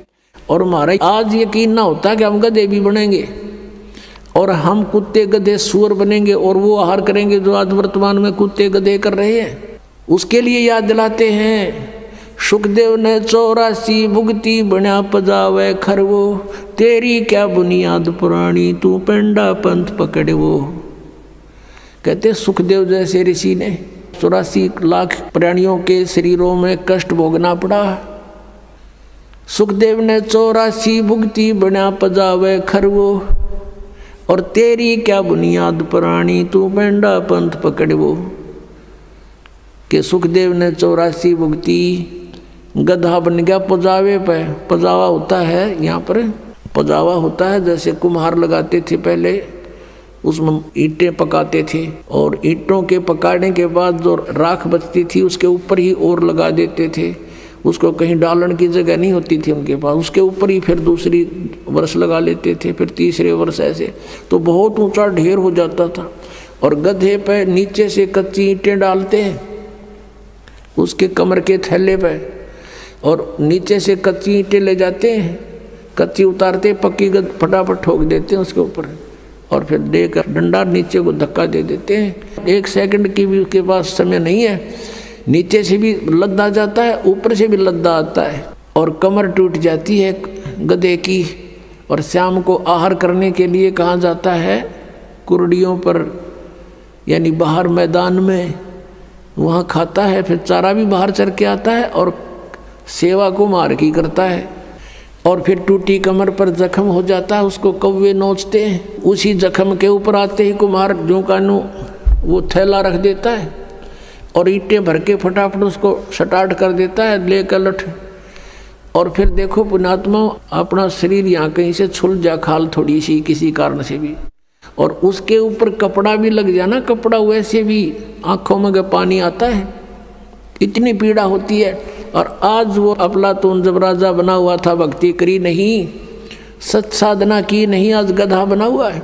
और हमारा आज यकीन ना होता कि हम गधे भी बनेंगे और हम कुत्ते गधे सुअर बनेंगे और वो आहार करेंगे जो आज वर्तमान में कुत्ते गधे कर रहे हैं। उसके लिए याद दिलाते हैं, सुखदेव ने 84 भुगती बना पजावे खरवो, तेरी क्या बुनियाद पुरानी तू पेंडा पंथ पकड़े वो। कहते सुखदेव जैसे ऋषि ने 84 लाख प्राणियों के शरीरों में कष्ट भोगना पड़ा। सुखदेव ने 84 भुगती बना पजावे खरवो, और तेरी क्या बुनियाद पुरानी तू पेंडा पंथ पकड़े वो। कि सुखदेव ने 84 भुगती, गधा बन गया पजावे पे। पजावा होता है यहाँ पर, पजावा होता है जैसे कुम्हार लगाते थे पहले, उसमें ईंटें पकाते थे और ईंटों के पकाने के बाद जो राख बचती थी उसके ऊपर ही और लगा देते थे, उसको कहीं डालने की जगह नहीं होती थी उनके पास, उसके ऊपर ही फिर दूसरी वर्ष लगा लेते थे, फिर तीसरे वर्ष ऐसे, तो बहुत ऊंचा ढेर हो जाता था। और गधे पे नीचे से कच्ची ईंटें डालते हैं उसके कमर के थैले पे, और नीचे से कच्ची ईंटें ले जाते हैं, कच्ची उतारते, पक्की फटाफट ठोक देते हैं उसके ऊपर, और फिर देकर डंडा नीचे को धक्का दे देते हैं। 1 सेकंड की भी उसके पास समय नहीं है, नीचे से भी लद्दा जाता है, ऊपर से भी लद्दा आता है, और कमर टूट जाती है गधे की। और शाम को आहार करने के लिए कहाँ जाता है, कुर्डियों पर, यानी बाहर मैदान में, वहाँ खाता है, फिर चारा भी बाहर चर के आता है और सेवा को मार की करता है। और फिर टूटी कमर पर जख्म हो जाता है, उसको कौवे नोचते हैं, उसी जख्म के ऊपर आते ही कुम्हार जो कानू वो थैला रख देता है और ईंटें भर के फटाफट उसको स्टार्ट कर देता है, लेकर लठ। और फिर देखो पुणात्मा, अपना शरीर यहाँ कहीं से छुल जा, खाल थोड़ी सी किसी कारण से भी, और उसके ऊपर कपड़ा भी लग जाना, कपड़ा वैसे भी आँखों में पानी आता है, इतनी पीड़ा होती है। और आज वो अफलातून जब राजा बना हुआ था, भक्ति करी नहीं, सच साधना की नहीं, आज गधा बना हुआ है,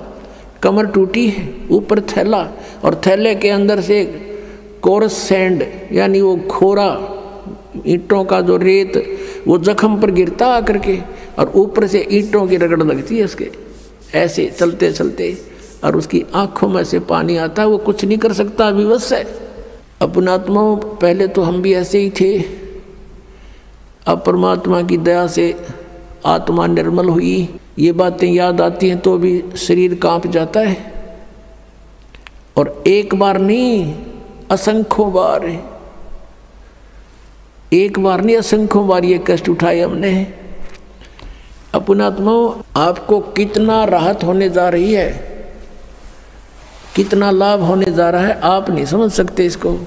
कमर टूटी है, ऊपर थैला, और थैले के अंदर से कोरस सैंड, यानी वो खोरा ईंटों का जो रेत, वो जख्म पर गिरता आकर के, और ऊपर से ईंटों की रगड़ लगती है उसके, ऐसे चलते चलते, और उसकी आंखों में से पानी आता है, वो कुछ नहीं कर सकता, विवश है। अपनात्माओं, पहले तो हम भी ऐसे ही थे, अब परमात्मा की दया से आत्मा निर्मल हुई, ये बातें याद आती हैं तो भी शरीर कांप जाता है। और एक बार नहीं, असंख्यों बार, एक बार नहीं असंख्यों बार ये कष्ट उठाए हमने। अपनात्माओं, आपको कितना राहत होने जा रही है, कितना लाभ होने जा रहा है, आप नहीं समझ सकते इसको।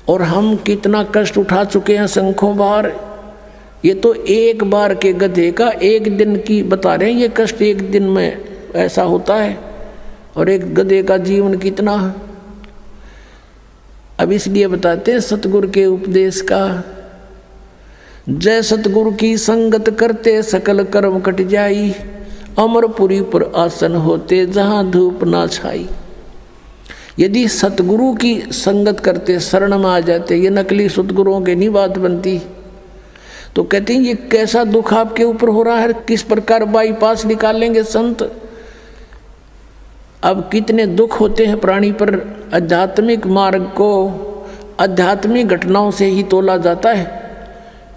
और हम कितना कष्ट उठा चुके हैं असंख्यों बार। ये तो एक बार के गधे का एक दिन की बता रहे हैं, ये कष्ट एक दिन में ऐसा होता है, और एक गधे का जीवन कितना है। अब इसलिए बताते हैं सतगुरु के उपदेश का, जय सतगुरु की संगत करते सकल कर्म कट जाई, अमरपुरी पर आसन होते जहां धूप ना छाई। यदि सतगुरु की संगत करते, शरण में आ जाते, ये नकली सतगुरुओं की नहीं बात बनती, तो कहते हैं ये कैसा दुख आपके ऊपर हो रहा है, किस प्रकार बाईपास निकालेंगे संत। अब कितने दुख होते हैं प्राणी पर, आध्यात्मिक मार्ग को आध्यात्मिक घटनाओं से ही तोला जाता है,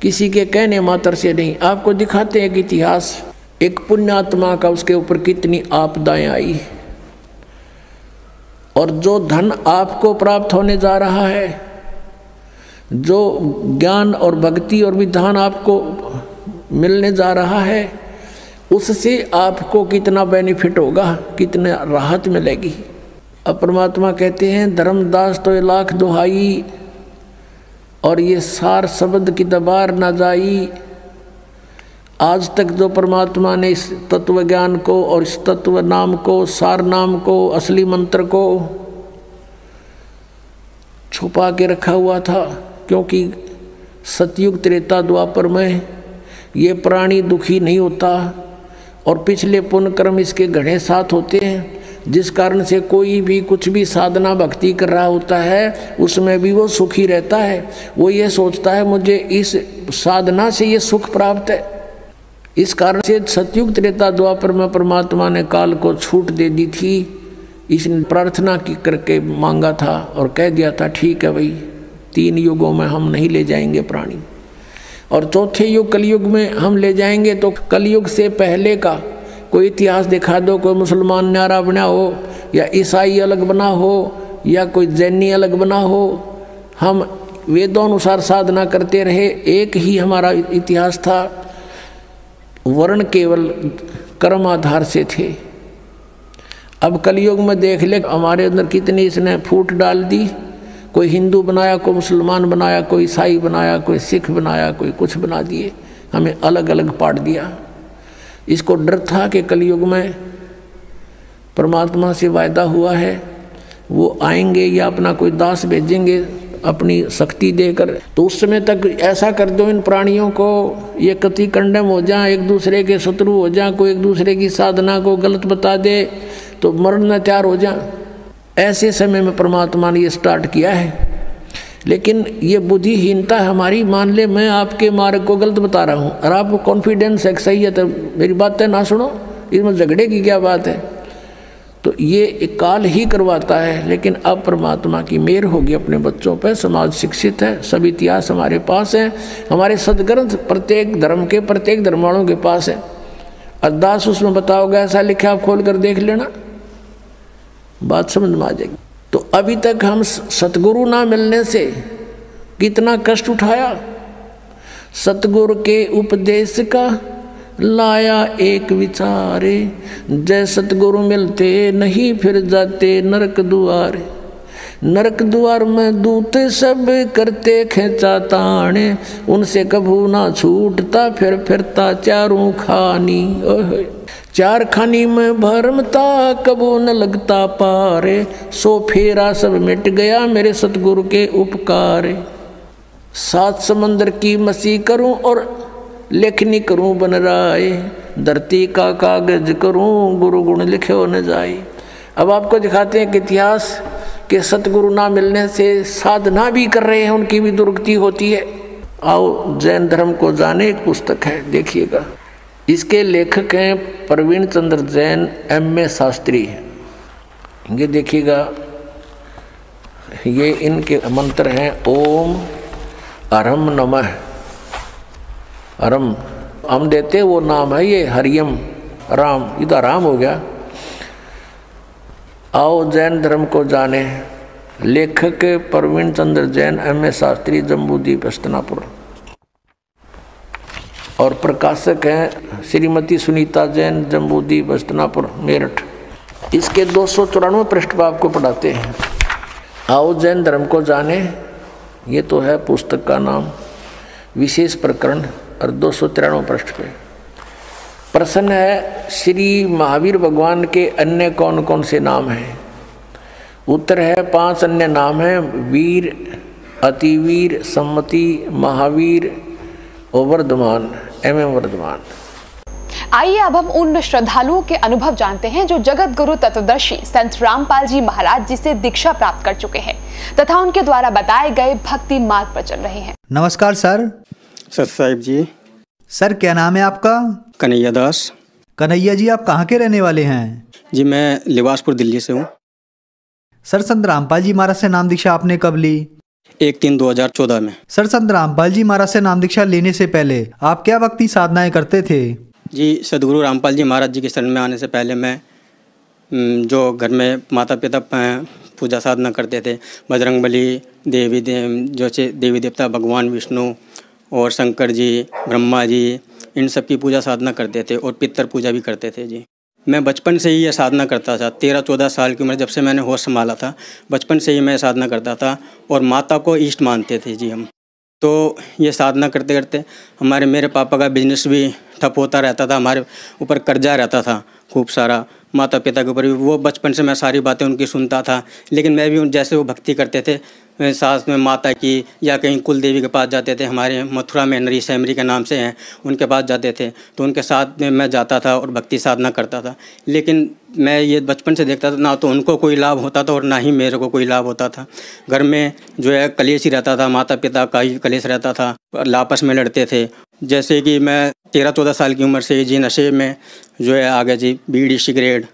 किसी के कहने मात्र से नहीं। आपको दिखाते हैं कि इतिहास, एक पुण्यात्मा का उसके ऊपर कितनी आपदाएं आई, और जो धन आपको प्राप्त होने जा रहा है, जो ज्ञान और भक्ति और विधान आपको मिलने जा रहा है, उससे आपको कितना बेनिफिट होगा, कितना राहत मिलेगी। अब परमात्मा कहते हैं धर्मदास तो 1,00,000 दुहाई, और ये सार शब्द की दबार न जाई। आज तक जो परमात्मा ने इस तत्व ज्ञान को और इस तत्व नाम को, सार नाम को, असली मंत्र को छुपा के रखा हुआ था, क्योंकि सतयुग त्रेता द्वापर में ये प्राणी दुखी नहीं होता, और पिछले पुण्य कर्म इसके घने साथ होते हैं, जिस कारण से कोई भी कुछ भी साधना भक्ति कर रहा होता है उसमें भी वो सुखी रहता है। वो ये सोचता है मुझे इस साधना से ये सुख प्राप्त है। इस कारण से सतयुग त्रेता द्वापर में परमात्मा ने काल को छूट दे दी थी। इसने प्रार्थना की करके मांगा था और कह दिया था ठीक है भाई, 3 युगों में हम नहीं ले जाएंगे प्राणी, और चौथे युग कलयुग में हम ले जाएंगे। तो कलयुग से पहले का कोई इतिहास दिखा दो, कोई मुसलमान न्यारा बना हो, या ईसाई अलग बना हो, या कोई जैनी अलग बना हो। हम वेदों अनुसार साधना करते रहे, एक ही हमारा इतिहास था। वर्ण केवल कर्म आधार से थे। अब कलयुग में देख ले हमारे अंदर कितनी इसने फूट डाल दी। कोई हिंदू बनाया, कोई मुसलमान बनाया, कोई ईसाई बनाया, कोई सिख बनाया, कोई कुछ बना दिए, हमें अलग अलग पाट दिया। इसको डर था कि कलयुग में परमात्मा से वायदा हुआ है वो आएंगे या अपना कोई दास भेजेंगे अपनी शक्ति देकर, तो उस समय तक ऐसा कर दो इन प्राणियों को ये कति कंडम हो जाए, एक दूसरे के शत्रु हो जाए, कोई एक दूसरे की साधना को गलत बता दे तो मरने तैयार हो जाए। ऐसे समय में परमात्मा ने ये स्टार्ट किया है। लेकिन ये बुद्धिहीनता हमारी, मान ले मैं आपके मार्ग को गलत बता रहा हूँ और आपको कॉन्फिडेंस है सही है तो मेरी बातें ना सुनो, इसमें झगड़े की क्या बात है। तो ये एक काल ही करवाता है। लेकिन अब परमात्मा की मेहर होगी अपने बच्चों पर, समाज शिक्षित है, सब इतिहास हमारे पास है, हमारे सदग्रंथ प्रत्येक धर्म के, प्रत्येक धर्म वालों के पास है। अरदास उसमें बताओगे ऐसा लिखा, आप खोल कर देख लेना, बात समझ में आ जाएगी। तो अभी तक हम सतगुरु ना मिलने से कितना कष्ट उठाया। सतगुरु के उपदेश का लाया एक विचारे, जय सतगुरु मिलते नहीं फिर जाते नरक दुआरे। नरक द्वार में दूत सब करते खेचा ताने, उनसे कभू ना छूटता फिर फिरता चारों खानी। ओहे चार खानी में भरमता कबू न लगता पारे, सो फेरा सब मिट गया मेरे सतगुरु के उपकार। 7 समंदर की मसी करूं और लेखनी करूं बन राय, धरती का कागज करूं गुरु गुण लिखे हो न जाए। अब आपको दिखाते हैं कि इतिहास के सतगुरु ना मिलने से साधना भी कर रहे हैं, उनकी भी दुर्गति होती है। आओ जैन धर्म को जाने, एक पुस्तक है देखिएगा, इसके लेखक हैं प्रवीण चंद्र जैन, M.A. शास्त्री। ये देखिएगा, ये इनके मंत्र हैं ओम अरम नमः। अरम हम देते वो नाम है, ये हरियम राम, इधर राम हो गया। आओ जैन धर्म को जाने, लेखक प्रवीण चंद्र जैन, M.A. शास्त्री, जम्बूद्वीप हस्तिनापुर, और प्रकाशक हैं श्रीमती सुनीता जैन, जम्बूद्वीप हस्तिनापुर मेरठ। इसके 294 पृष्ठ पर आपको पढ़ाते हैं। आओ जैन धर्म को जाने, ये तो है पुस्तक का नाम, विशेष प्रकरण, और 293 पृष्ठ पे प्रश्न है श्री महावीर भगवान के अन्य कौन कौन से नाम हैं। उत्तर है 5 अन्य नाम हैं, वीर, अतिवीर, सम्मति, महावीर और वर्धमान, एवं वर्धमान।
आइए अब हम उन श्रद्धालुओं के अनुभव जानते हैं जो जगत गुरु तत्वदर्शी संत रामपाल जी महाराज जी से दीक्षा प्राप्त कर चुके हैं तथा उनके द्वारा बताए गए भक्ति मार्ग पर चल रहे हैं।
नमस्कार सर।
सर साहिब जी।
सर क्या नाम है आपका?
कन्हैया दास।
कन्हैया जी, आप कहाँ के रहने वाले हैं?
जी मैं लिबासपुर दिल्ली से हूँ।
सर संत रामपाल जी महाराज से नाम दीक्षा आपने कब ली?
1/3/2014 में।
सर, संत रामपाल जी महाराज से नाम दीक्षा लेने से पहले आप क्या भक्ति साधनाएं करते थे?
जी, सदगुरु रामपाल जी महाराज जी के शरण में आने से पहले मैं जो घर में माता पिता पूजा साधना करते थे, बजरंगबली, देवी देवता भगवान विष्णु और शंकर जी, ब्रह्मा जी, इन सब की पूजा साधना करते थे और पितर पूजा भी करते थे जी। मैं बचपन से ही ये साधना करता था। 13-14 साल की उम्र जब से मैंने होश संभाला था, बचपन से ही मैं साधना करता था और माता को इष्ट मानते थे जी हम। तो ये साधना करते करते मेरे पापा का बिजनेस भी ठप होता रहता था, हमारे ऊपर कर्जा रहता था खूब सारा, माता पिता के ऊपर भी। वो बचपन से मैं सारी बातें उनकी सुनता था, लेकिन मैं भी जैसे वो भक्ति करते थे सास में माता की, या कहीं कुल देवी के पास जाते थे, हमारे मथुरा में नरी सैमरी के नाम से हैं, उनके पास जाते थे, तो उनके साथ में मैं जाता था और भक्ति साधना करता था। लेकिन मैं ये बचपन से देखता था, ना तो उनको कोई लाभ होता था और ना ही मेरे को कोई लाभ होता था। घर में जो है कलेश ही रहता था, माता पिता का ही कलेश रहता था, आपस में लड़ते थे। जैसे कि मैं 13-14 साल की उम्र से जी नशे में जो है आ गया जी, बीड़ी सिगरेट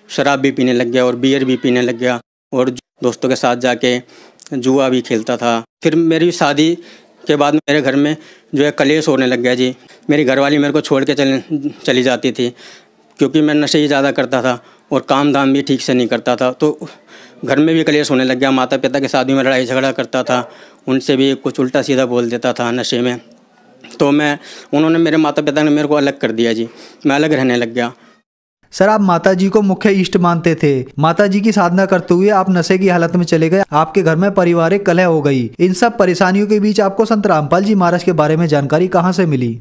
शराब भी पीने लग गया और बियर भी पीने लग गया, और दोस्तों के साथ जाके जुआ भी खेलता था। फिर मेरी शादी के बाद मेरे घर में जो है कलेश होने लग गया जी। मेरी घरवाली मेरे को छोड़ के चली जाती थी, क्योंकि मैं नशे ही ज़्यादा करता था और काम धाम भी ठीक से नहीं करता था, तो घर में भी कलेश होने लग गया। माता पिता के साथ भी मैं लड़ाई झगड़ा करता था, उनसे भी कुछ उल्टा सीधा बोल देता था नशे में। तो उन्होंने मेरे माता पिता ने मेरे को अलग कर दिया जी, मैं अलग रहने लग गया।
सर, आप माता जी को मुख्य इष्ट मानते थे। माता जी की साधना करते हुए आप नशे की हालत में चले गए, आपके घर में पारिवारिक कलह हो गई। इन सब परेशानियों के बीच आपको संत रामपाल जी महाराज के बारे में जानकारी कहाँ से मिली?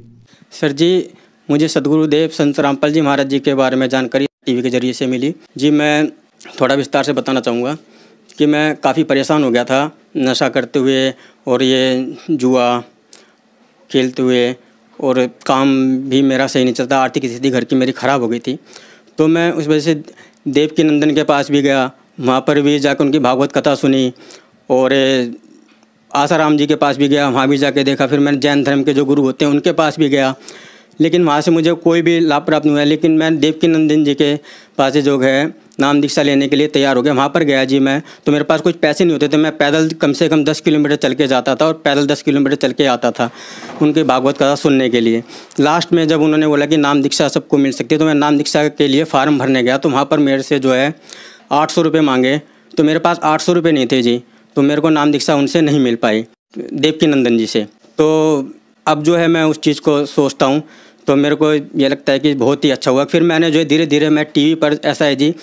सर जी, मुझे सदगुरुदेव संत रामपाल जी महाराज जी के बारे में जानकारी टीवी के जरिए से मिली जी। मैं थोड़ा विस्तार से बताना चाहूँगा कि मैं काफ़ी परेशान हो गया था नशा करते हुए और ये जुआ खेलते हुए, और काम भी मेरा सही नहीं चलता, आर्थिक स्थिति घर की मेरी ख़राब हो गई थी। तो मैं उस वजह से देवकी नंदन के पास भी गया, वहाँ पर भी जाकर उनकी भागवत कथा सुनी, और आसाराम जी के पास भी गया, वहाँ भी जाके देखा। फिर मैंने जैन धर्म के जो गुरु होते हैं उनके पास भी गया, लेकिन वहाँ से मुझे कोई भी लाभ प्राप्त नहीं हुआ। लेकिन मैं देवकी नंदन जी के पास जो है नाम दीक्षा लेने के लिए तैयार हो गया। वहाँ पर गया जी मैं, तो मेरे पास कुछ पैसे नहीं होते थे। मैं पैदल कम से कम 10 किलोमीटर चल के जाता था और पैदल 10 किलोमीटर चल के आता था उनके भागवत कथा सुनने के लिए। लास्ट में जब उन्होंने बोला कि नाम दीक्षा सबको मिल सकती है, तो मैं नाम दीक्षा के लिए फ़ार्म भरने गया, तो वहाँ पर मेरे से जो है 800 रुपये मांगे। तो मेरे पास 800 रुपये नहीं थे जी, तो मेरे को नाम दीक्षा उनसे नहीं मिल पाई, देवकी नंदन जी से। तो अब जो है मैं उस चीज़ को सोचता हूँ, तो मेरे को ये लगता है कि बहुत ही अच्छा हुआ। फिर मैंने जो है धीरे धीरे मैं टीवी पर, ऐसा है जी,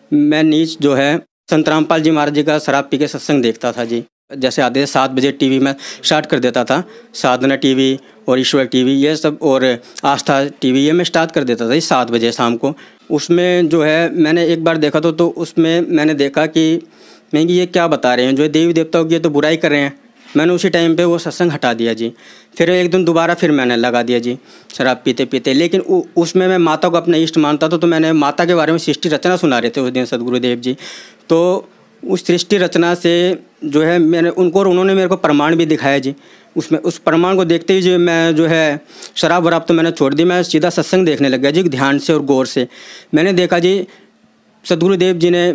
मैं नीच जो है संत रामपाल जी महाराज जी का शराब पी के सत्संग देखता था जी। जैसे आते थे 7 बजे टीवी में स्टार्ट कर देता था, साधना टीवी और ईश्वर टीवी ये सब, और आस्था टीवी ये मैं स्टार्ट कर देता था 7 बजे शाम को। उसमें जो है मैंने एक बार देखा तो उसमें मैंने देखा कि ये क्या बता रहे हैं, जो है देवी देवताओं की तो बुराई कर रहे हैं। मैंने उसी टाइम पे वो सत्संग हटा दिया जी। फिर एक दिन दोबारा फिर मैंने लगा दिया जी शराब पीते पीते, लेकिन उसमें मैं माता को अपना इष्ट मानता था। तो मैंने माता के बारे में सृष्टि रचना सुना रहे थे उस दिन सदगुरुदेव जी, तो उस सृष्टि रचना से जो है मैंने उनको, और उन्होंने मेरे को प्रमाण भी दिखाया जी। उसमें उस प्रमाण को देखते ही जो मैं जो है शराब वराब तो मैंने छोड़ दी, मैं सीधा सत्संग देखने लग गया जी, ध्यान से और गौर से। मैंने देखा जी सदगुरुदेव जी ने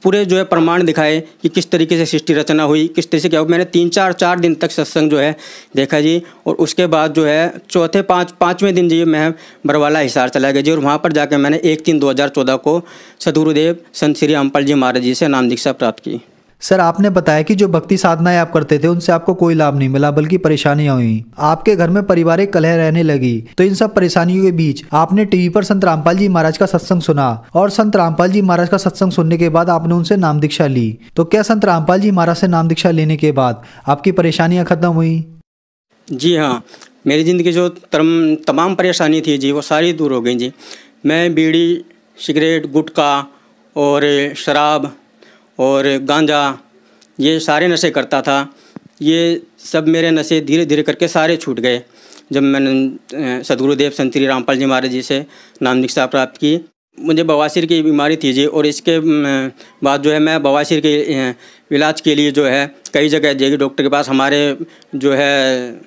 पूरे जो है प्रमाण दिखाए कि किस तरीके से सृष्टि रचना हुई, किस तरीके से क्या हुआ। मैंने 3-4 दिन तक सत्संग जो है देखा जी, और उसके बाद जो है चौथे पाँचवें दिन जी मैं बरवाला हिसार चला गया जी, और वहाँ पर जाकर मैंने 1-3-2014 को सदगुरुदेव संत श्री रामपाल जी महाराज जी से नाम दीक्षा प्राप्त की।
सर, आपने बताया कि जो भक्ति साधनाएं आप करते थे उनसे आपको कोई लाभ नहीं मिला, बल्कि परेशानियां हुई। आपके घर में पारिवारिक कलह रहने लगी, तो इन सब परेशानियों के बीच आपने टीवी पर संत रामपाल जी महाराज का सत्संग सुना, और संत रामपाल जी महाराज का सत्संग सुनने के बाद आपने उनसे नाम दीक्षा ली। तो क्या संत रामपाल जी महाराज से नाम दीक्षा लेने के बाद आपकी परेशानियां खत्म हुई?
जी हाँ, मेरी ज़िंदगी जो तमाम परेशानी थी जी वो सारी दूर हो गई जी। मैं बीड़ी सिगरेट गुटखा और शराब और गांजा ये सारे नशे करता था। ये सब मेरे नशे धीरे धीरे करके सारे छूट गए जब मैंने सदगुरुदेव संत श्री रामपाल जी महाराज जी से नाम दीक्षा प्राप्त की। मुझे बवासीर की बीमारी थी जी, और इसके बाद जो है मैं बवासीर के इलाज के लिए जो है कई जगह जेगी डॉक्टर के पास, हमारे जो है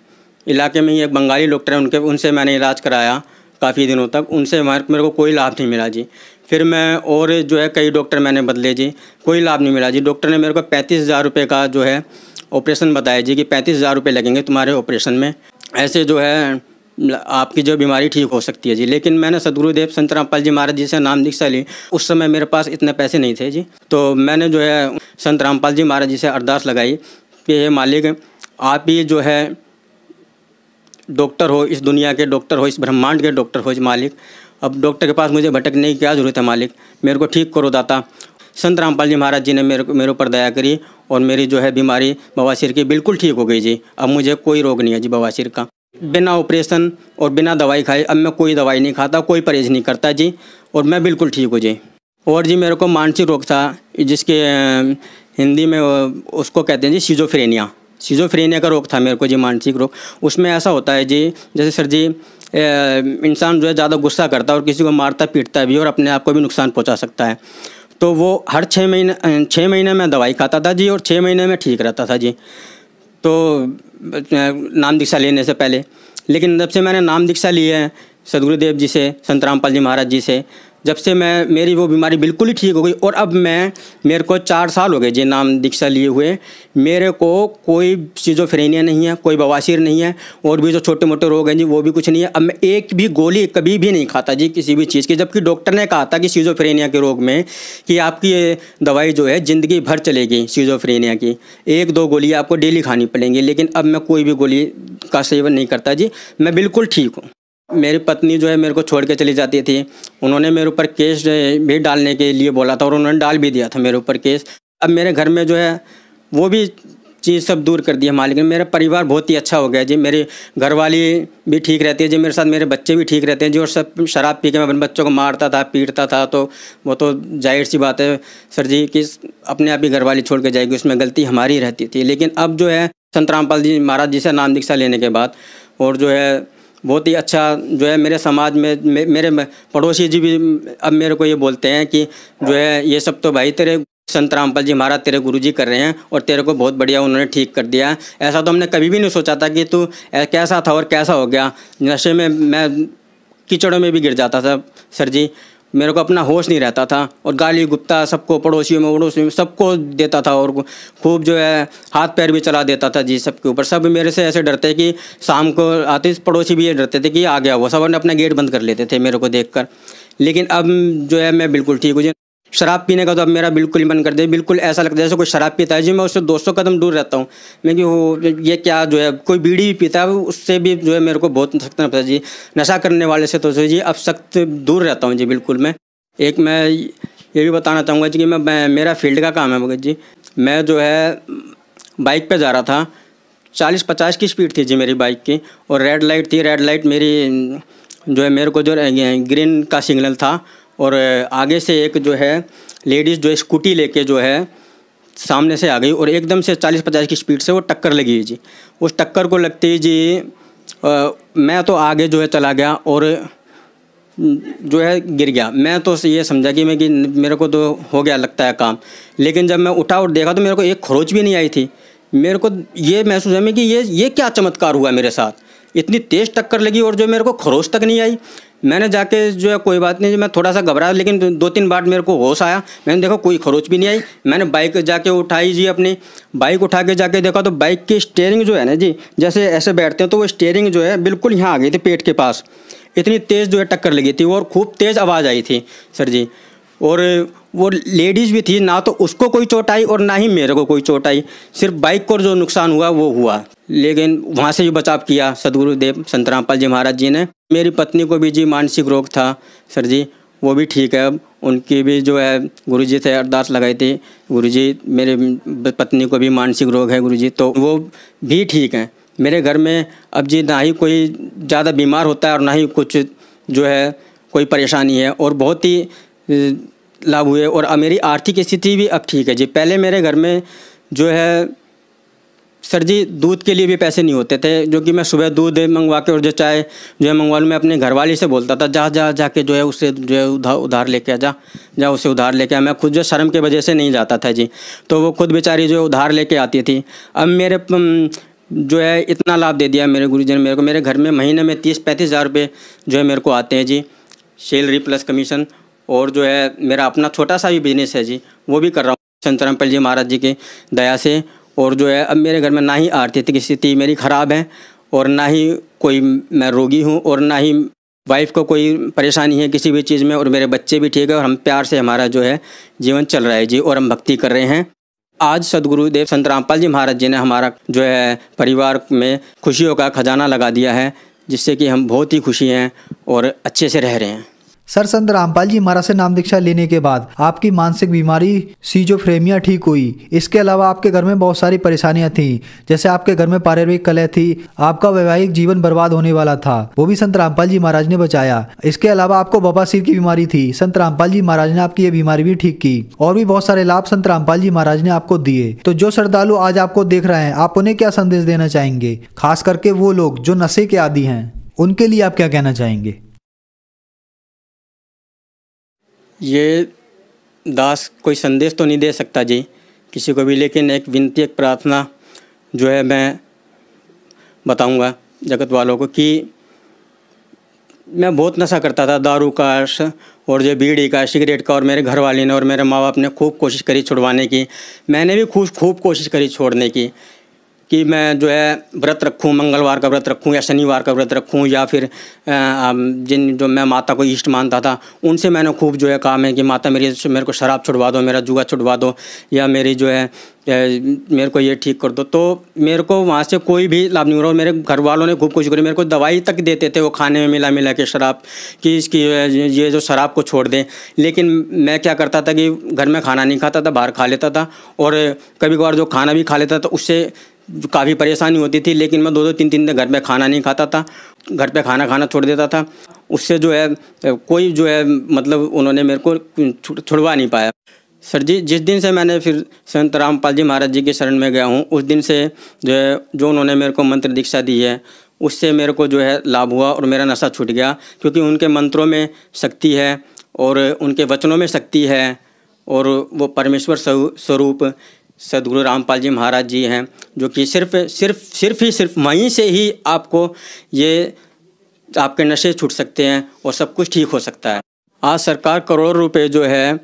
इलाके में ही एक बंगाली डॉक्टर है, उनसे मैंने इलाज कराया काफ़ी दिनों तक। उनसे मेरे को कोई लाभ नहीं मिला जी। फिर मैं और जो है कई डॉक्टर मैंने बदले जी, कोई लाभ नहीं मिला जी। डॉक्टर ने मेरे को 35,000 रुपये का जो है ऑपरेशन बताया जी कि 35,000 रुपये लगेंगे तुम्हारे ऑपरेशन में, ऐसे जो है आपकी जो बीमारी ठीक हो सकती है जी। लेकिन मैंने सदगुरुदेव संत रामपाल जी महाराज जी से नाम दीक्षा ली। उस समय मेरे पास इतने पैसे नहीं थे जी। तो मैंने जो है संत रामपाल जी महाराज जी से अरदास लगाई कि हे मालिक, आप ही जो है डॉक्टर हो, इस दुनिया के डॉक्टर हो, इस ब्रह्मांड के डॉक्टर हो जी मालिक। अब डॉक्टर के पास मुझे भटकने की क्या ज़रूरत है मालिक, मेरे को ठीक करो दाता। संत रामपाल जी महाराज जी ने मेरे ऊपर दया करी और मेरी जो है बीमारी बवासीर की बिल्कुल ठीक हो गई जी। अब मुझे कोई रोग नहीं है जी बवासीर का। बिना ऑपरेशन और बिना दवाई खाए अब मैं कोई दवाई नहीं खाता, कोई परहेज नहीं करता जी, और मैं बिल्कुल ठीक हो जी। और जी मेरे को मानसिक रोग था, जिसके हिंदी में उसको कहते हैं जी सीजोफ्रेनिया का रोग था मेरे को जी, मानसिक रोग। उसमें ऐसा होता है जी, जैसे सर जी इंसान जो है ज़्यादा गुस्सा करता है और किसी को मारता पीटता भी और अपने आप को भी नुकसान पहुंचा सकता है। तो वो हर 6 महीने में दवाई खाता था जी, और 6 महीने में ठीक रहता था जी, तो नाम दीक्षा लेने से पहले। लेकिन जब से मैंने नाम दीक्षा ली है सदगुरुदेव जी से, संत रामपाल जी महाराज जी से, जब से मेरी वो बीमारी बिल्कुल ही ठीक हो गई। और अब मेरे को 4 साल हो गए जी नाम दीक्षा लिए हुए। मेरे को कोई सिजोफ्रेनिया नहीं है, कोई बवासीर नहीं है, और भी जो छोटे मोटे रोग हैं जी वो भी कुछ नहीं है। अब मैं एक भी गोली कभी भी नहीं खाता जी किसी भी चीज़ की, जबकि डॉक्टर ने कहा था कि सिजोफ्रेनिया के रोग में कि आपकी ये दवाई जो है ज़िंदगी भर चलेगी सिजोफ्रेनिया की, 1-2 गोली आपको डेली खानी पड़ेंगी। लेकिन अब मैं कोई भी गोली का सेवन नहीं करता जी, मैं बिल्कुल ठीक हूँ। मेरी पत्नी जो है मेरे को छोड़ के चली जाती थी, उन्होंने मेरे ऊपर केस भी डालने के लिए बोला था और उन्होंने डाल भी दिया था मेरे ऊपर केस। अब मेरे घर में जो है वो भी चीज़ सब दूर कर दी है मालिक ने। मेरा परिवार बहुत ही अच्छा हो गया जी, मेरी घरवाली भी ठीक रहती है जी, मेरे साथ मेरे बच्चे भी ठीक रहते हैं जी। और सब शराब पी के मैं अपने बच्चों को मारता था पीटता था, तो वो तो जाहिर सी बात है सर जी कि अपने आप ही घरवाली छोड़ के जाएगी, उसमें गलती हमारी रहती थी। लेकिन अब जो है संत रामपाल जी महाराज जी से नाम दीक्षा लेने के बाद, और जो है बहुत ही अच्छा जो है मेरे समाज में मेरे पड़ोसी जी भी अब मेरे को ये बोलते हैं कि जो है ये सब तो भाई तेरे संत रामपाल जी महाराज तेरे गुरुजी कर रहे हैं और तेरे को बहुत बढ़िया उन्होंने ठीक कर दिया। ऐसा तो हमने कभी भी नहीं सोचा था कि तू कैसा था और कैसा हो गया। नशे में मैं कीचड़ों में भी गिर जाता था सर जी, मेरे को अपना होश नहीं रहता था, और गाली गुप्ता सबको पड़ोसियों में सबको देता था, और खूब जो है हाथ पैर भी चला देता था जी सबके ऊपर। सब मेरे से ऐसे डरते कि शाम को आते पड़ोसी भी ये डरते थे कि आ गया वो, सब अपना गेट बंद कर लेते थे मेरे को देखकर। लेकिन अब जो है मैं बिल्कुल ठीक हूँ जी। शराब पीने का तो अब मेरा बिल्कुल ही मन कर दे, बिल्कुल ऐसा लगता है जैसे कोई शराब पीता है जी, मैं उससे 200 कदम दूर रहता हूँ। मैं कि वो ये क्या जो है कोई बीड़ी भी पीता है उससे भी जो है मेरे को बहुत सख्त नफरत है जी। नशा करने वाले से तो जी अब सख्त दूर रहता हूँ जी बिल्कुल। मैं ये भी बताना चाहूँगा जी कि मेरा फील्ड का काम है भगत जी। मैं जो है बाइक पे जा रहा था, 40-50 की स्पीड थी जी मेरी बाइक की, और रेड लाइट थी। रेड लाइट मेरी जो है मेरे को जो ग्रीन का सिग्नल था, और आगे से एक जो है लेडीज़ जो है स्कूटी लेके जो है सामने से आ गई, और एकदम से 40-50 की स्पीड से वो टक्कर लगी है जी। उस टक्कर को लगते ही जी मैं तो आगे जो है चला गया और जो है गिर गया। मैं तो ये समझा कि मेरे को तो हो गया लगता है काम। लेकिन जब मैं उठा और देखा तो मेरे को एक खरोच भी नहीं आई थी। मेरे को ये महसूस है कि ये क्या चमत्कार हुआ मेरे साथ, इतनी तेज़ टक्कर लगी और जो मेरे को खरोच तक नहीं आई। मैंने जाके जो है कोई बात नहीं, मैं थोड़ा सा घबराया, लेकिन 2-3 बार मेरे को होश आया। मैंने देखा कोई खरोच भी नहीं आई। मैंने बाइक जाके उठाई जी, अपनी बाइक उठा के जाके देखा तो बाइक की स्टीयरिंग जो है ना जी, जैसे ऐसे बैठते हैं तो वो स्टीयरिंग जो है बिल्कुल यहाँ आ गई थी पेट के पास। इतनी तेज़ जो है टक्कर लगी थी और खूब तेज़ आवाज़ आई थी सर जी। और वो लेडीज़ भी थी, ना तो उसको कोई चोट आई और ना ही मेरे को कोई चोट आई, सिर्फ बाइक को जो नुकसान हुआ वो हुआ। लेकिन वहाँ से भी बचाव किया सदगुरुदेव संत रामपाल जी महाराज जी ने। मेरी पत्नी को भी जी मानसिक रोग था सर जी, वो भी ठीक है। अब उनकी भी जो है गुरुजी से अरदास लगाई थी, गुरुजी मेरे पत्नी को भी मानसिक रोग है गुरुजी, तो वो भी ठीक है। मेरे घर में अब जी ना ही कोई ज़्यादा बीमार होता है और ना ही कुछ जो है कोई परेशानी है, और बहुत ही लाभ हुए। और मेरी आर्थिक स्थिति भी अब ठीक है जी। पहले मेरे घर में जो है सर जी दूध के लिए भी पैसे नहीं होते थे, जो कि मैं सुबह दूध मंगवा के और जो चाय जो है मंगवा लूँ, मैं अपने घरवाली से बोलता था जाके जो है उससे जो है उधार लेके जा उससे उधार लेके आ। मैं खुद जो शर्म के वजह से नहीं जाता था जी, तो वो खुद बेचारी जो है उधार लेके आती थी। अब मेरे जो है इतना लाभ दे दिया मेरे गुरुजी ने मेरे को। मेरे घर में महीने में 30-35 हज़ार रुपये जो है मेरे को आते हैं जी, सैलरी प्लस कमीशन। और जो है मेरा अपना छोटा सा भी बिजनेस है जी, वो भी कर रहा हूँ संत रामपाल जी महाराज जी की दया से। और जो है अब मेरे घर में ना ही आर्थिक स्थिति मेरी ख़राब है और ना ही कोई मैं रोगी हूँ और ना ही वाइफ को कोई परेशानी है किसी भी चीज़ में, और मेरे बच्चे भी ठीक है और हम प्यार से हमारा जो है जीवन चल रहा है जी, और हम भक्ति कर रहे हैं। आज सदगुरुदेव संत रामपाल जी महाराज जी ने हमारा जो है परिवार में खुशियों का खजाना लगा दिया है, जिससे कि हम बहुत ही खुशी हैं और अच्छे से रह रहे हैं।
सर, संत रामपाल जी महाराज से नाम दीक्षा लेने के बाद आपकी मानसिक बीमारी सिजोफ्रेनिया ठीक हुई। इसके अलावा आपके घर में बहुत सारी परेशानियां थीं, जैसे आपके घर में पारिवारिक कलह थी, आपका वैवाहिक जीवन बर्बाद होने वाला था, वो भी संत रामपाल जी महाराज ने बचाया। इसके अलावा आपको बवासीर की बीमारी थी, संत रामपाल जी महाराज ने आपकी ये बीमारी भी ठीक की, और भी बहुत सारे लाभ संत रामपाल जी महाराज ने आपको दिए। तो जो श्रद्धालु आज आपको देख रहे हैं, आप उन्हें क्या संदेश देना चाहेंगे? खास करके वो लोग जो नशे के आदी हैं, उनके लिए आप क्या कहना चाहेंगे?
ये दास कोई संदेश तो नहीं दे सकता जी किसी को भी, लेकिन एक विनती, एक प्रार्थना जो है मैं बताऊंगा जगत वालों को कि मैं बहुत नशा करता था, दारू का और जो बीड़ी का, सिगरेट का, और मेरे घर वाले ने और मेरे माँ बाप ने खूब कोशिश करी छुड़वाने की। मैंने भी खूब कोशिश करी छोड़ने की कि मैं जो है व्रत रखूं, मंगलवार का व्रत रखूं या शनिवार का व्रत रखूं, या फिर जिन जो मैं माता को इष्ट मानता था उनसे मैंने खूब जो है काम है कि माता मेरे को शराब छुड़वा दो, मेरा जुआ छुड़वा दो, या मेरी जो है मेरे को ये ठीक कर दो। तो मेरे को वहाँ से कोई भी लाभ नहीं हो रहा, और मेरे घर वालों ने खूब कोशिश करी, मेरे को दवाई तक देते थे वो खाने में मिला के शराब कि इसकी ये जो शराब को छोड़ दें। लेकिन मैं क्या करता था कि घर में खाना नहीं खाता था, बाहर खा लेता था, और कभी कभार जो खाना भी खा लेता था उससे काफ़ी परेशानी होती थी। लेकिन मैं 2-2 3-3 दिन घर में खाना नहीं खाता था, घर पे खाना छोड़ देता था। उससे जो है कोई जो है मतलब उन्होंने मेरे को छुड़वा नहीं पाया। सर जी, जिस दिन से मैंने फिर संत रामपाल जी महाराज जी के शरण में गया हूँ, उस दिन से जो उन्होंने मेरे को मंत्र दीक्षा दी है, उससे मेरे को जो है लाभ हुआ और मेरा नशा छूट गया। क्योंकि उनके मंत्रों में शक्ति है और उनके वचनों में शक्ति है, और वो परमेश्वर स्वरूप सदगुरु रामपाल जी महाराज जी हैं, जो कि सिर्फ वहीं से ही आपको ये आपके नशे छूट सकते हैं और सब कुछ ठीक हो सकता है। आज सरकार करोड़ों रुपए जो है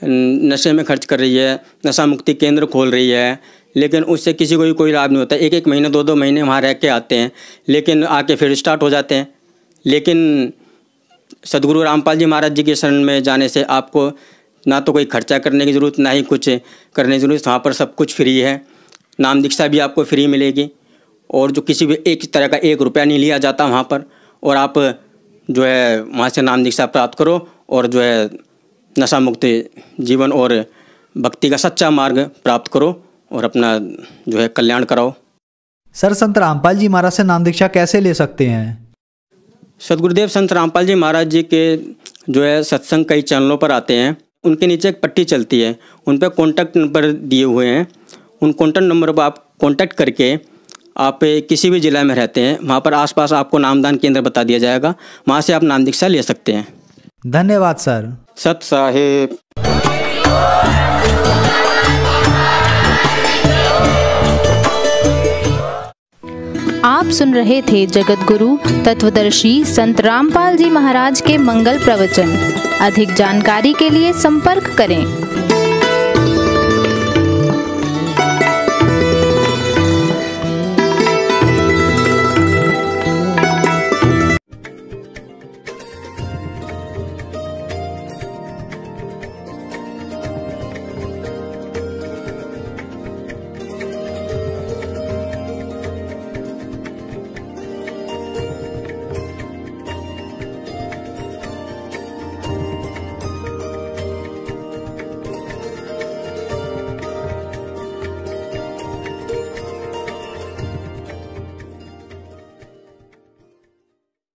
नशे में खर्च कर रही है, नशा मुक्ति केंद्र खोल रही है, लेकिन उससे किसी को भी कोई लाभ नहीं होता। 1-1 महीने 2-2 महीने वहाँ रह के आते हैं, लेकिन आके फिर स्टार्ट हो जाते हैं। लेकिन सदगुरु रामपाल जी महाराज जी के शरण में जाने से आपको ना तो कोई खर्चा करने की ज़रूरत, ना ही कुछ करने की ज़रूरत। वहाँ पर सब कुछ फ्री है, नाम दीक्षा भी आपको फ्री मिलेगी, और जो किसी भी एक तरह का 1 रुपया नहीं लिया जाता वहाँ पर। और आप जो है वहाँ से नाम दीक्षा प्राप्त करो और जो है नशा मुक्त जीवन और भक्ति का सच्चा मार्ग प्राप्त करो और अपना जो है कल्याण कराओ।
सर, संत रामपाल जी महाराज से नाम दीक्षा कैसे ले सकते हैं?
सदगुरुदेव संत रामपाल जी महाराज जी के जो है सत्संग कई चैनलों पर आते हैं, उनके नीचे एक पट्टी चलती है, उन पर कॉन्टैक्ट नंबर दिए हुए हैं। उन कॉन्टैक्ट नंबर पर आप कॉन्टैक्ट करके आप किसी भी ज़िला में रहते हैं, वहाँ पर आसपास आपको नामदान केंद्र बता दिया जाएगा, वहाँ से आप नाम दीक्षा ले सकते हैं।
धन्यवाद सर।
सत साहेब।
आप सुन रहे थे जगत गुरु तत्वदर्शी संत रामपाल जी महाराज के मंगल प्रवचन। अधिक जानकारी के लिए संपर्क करें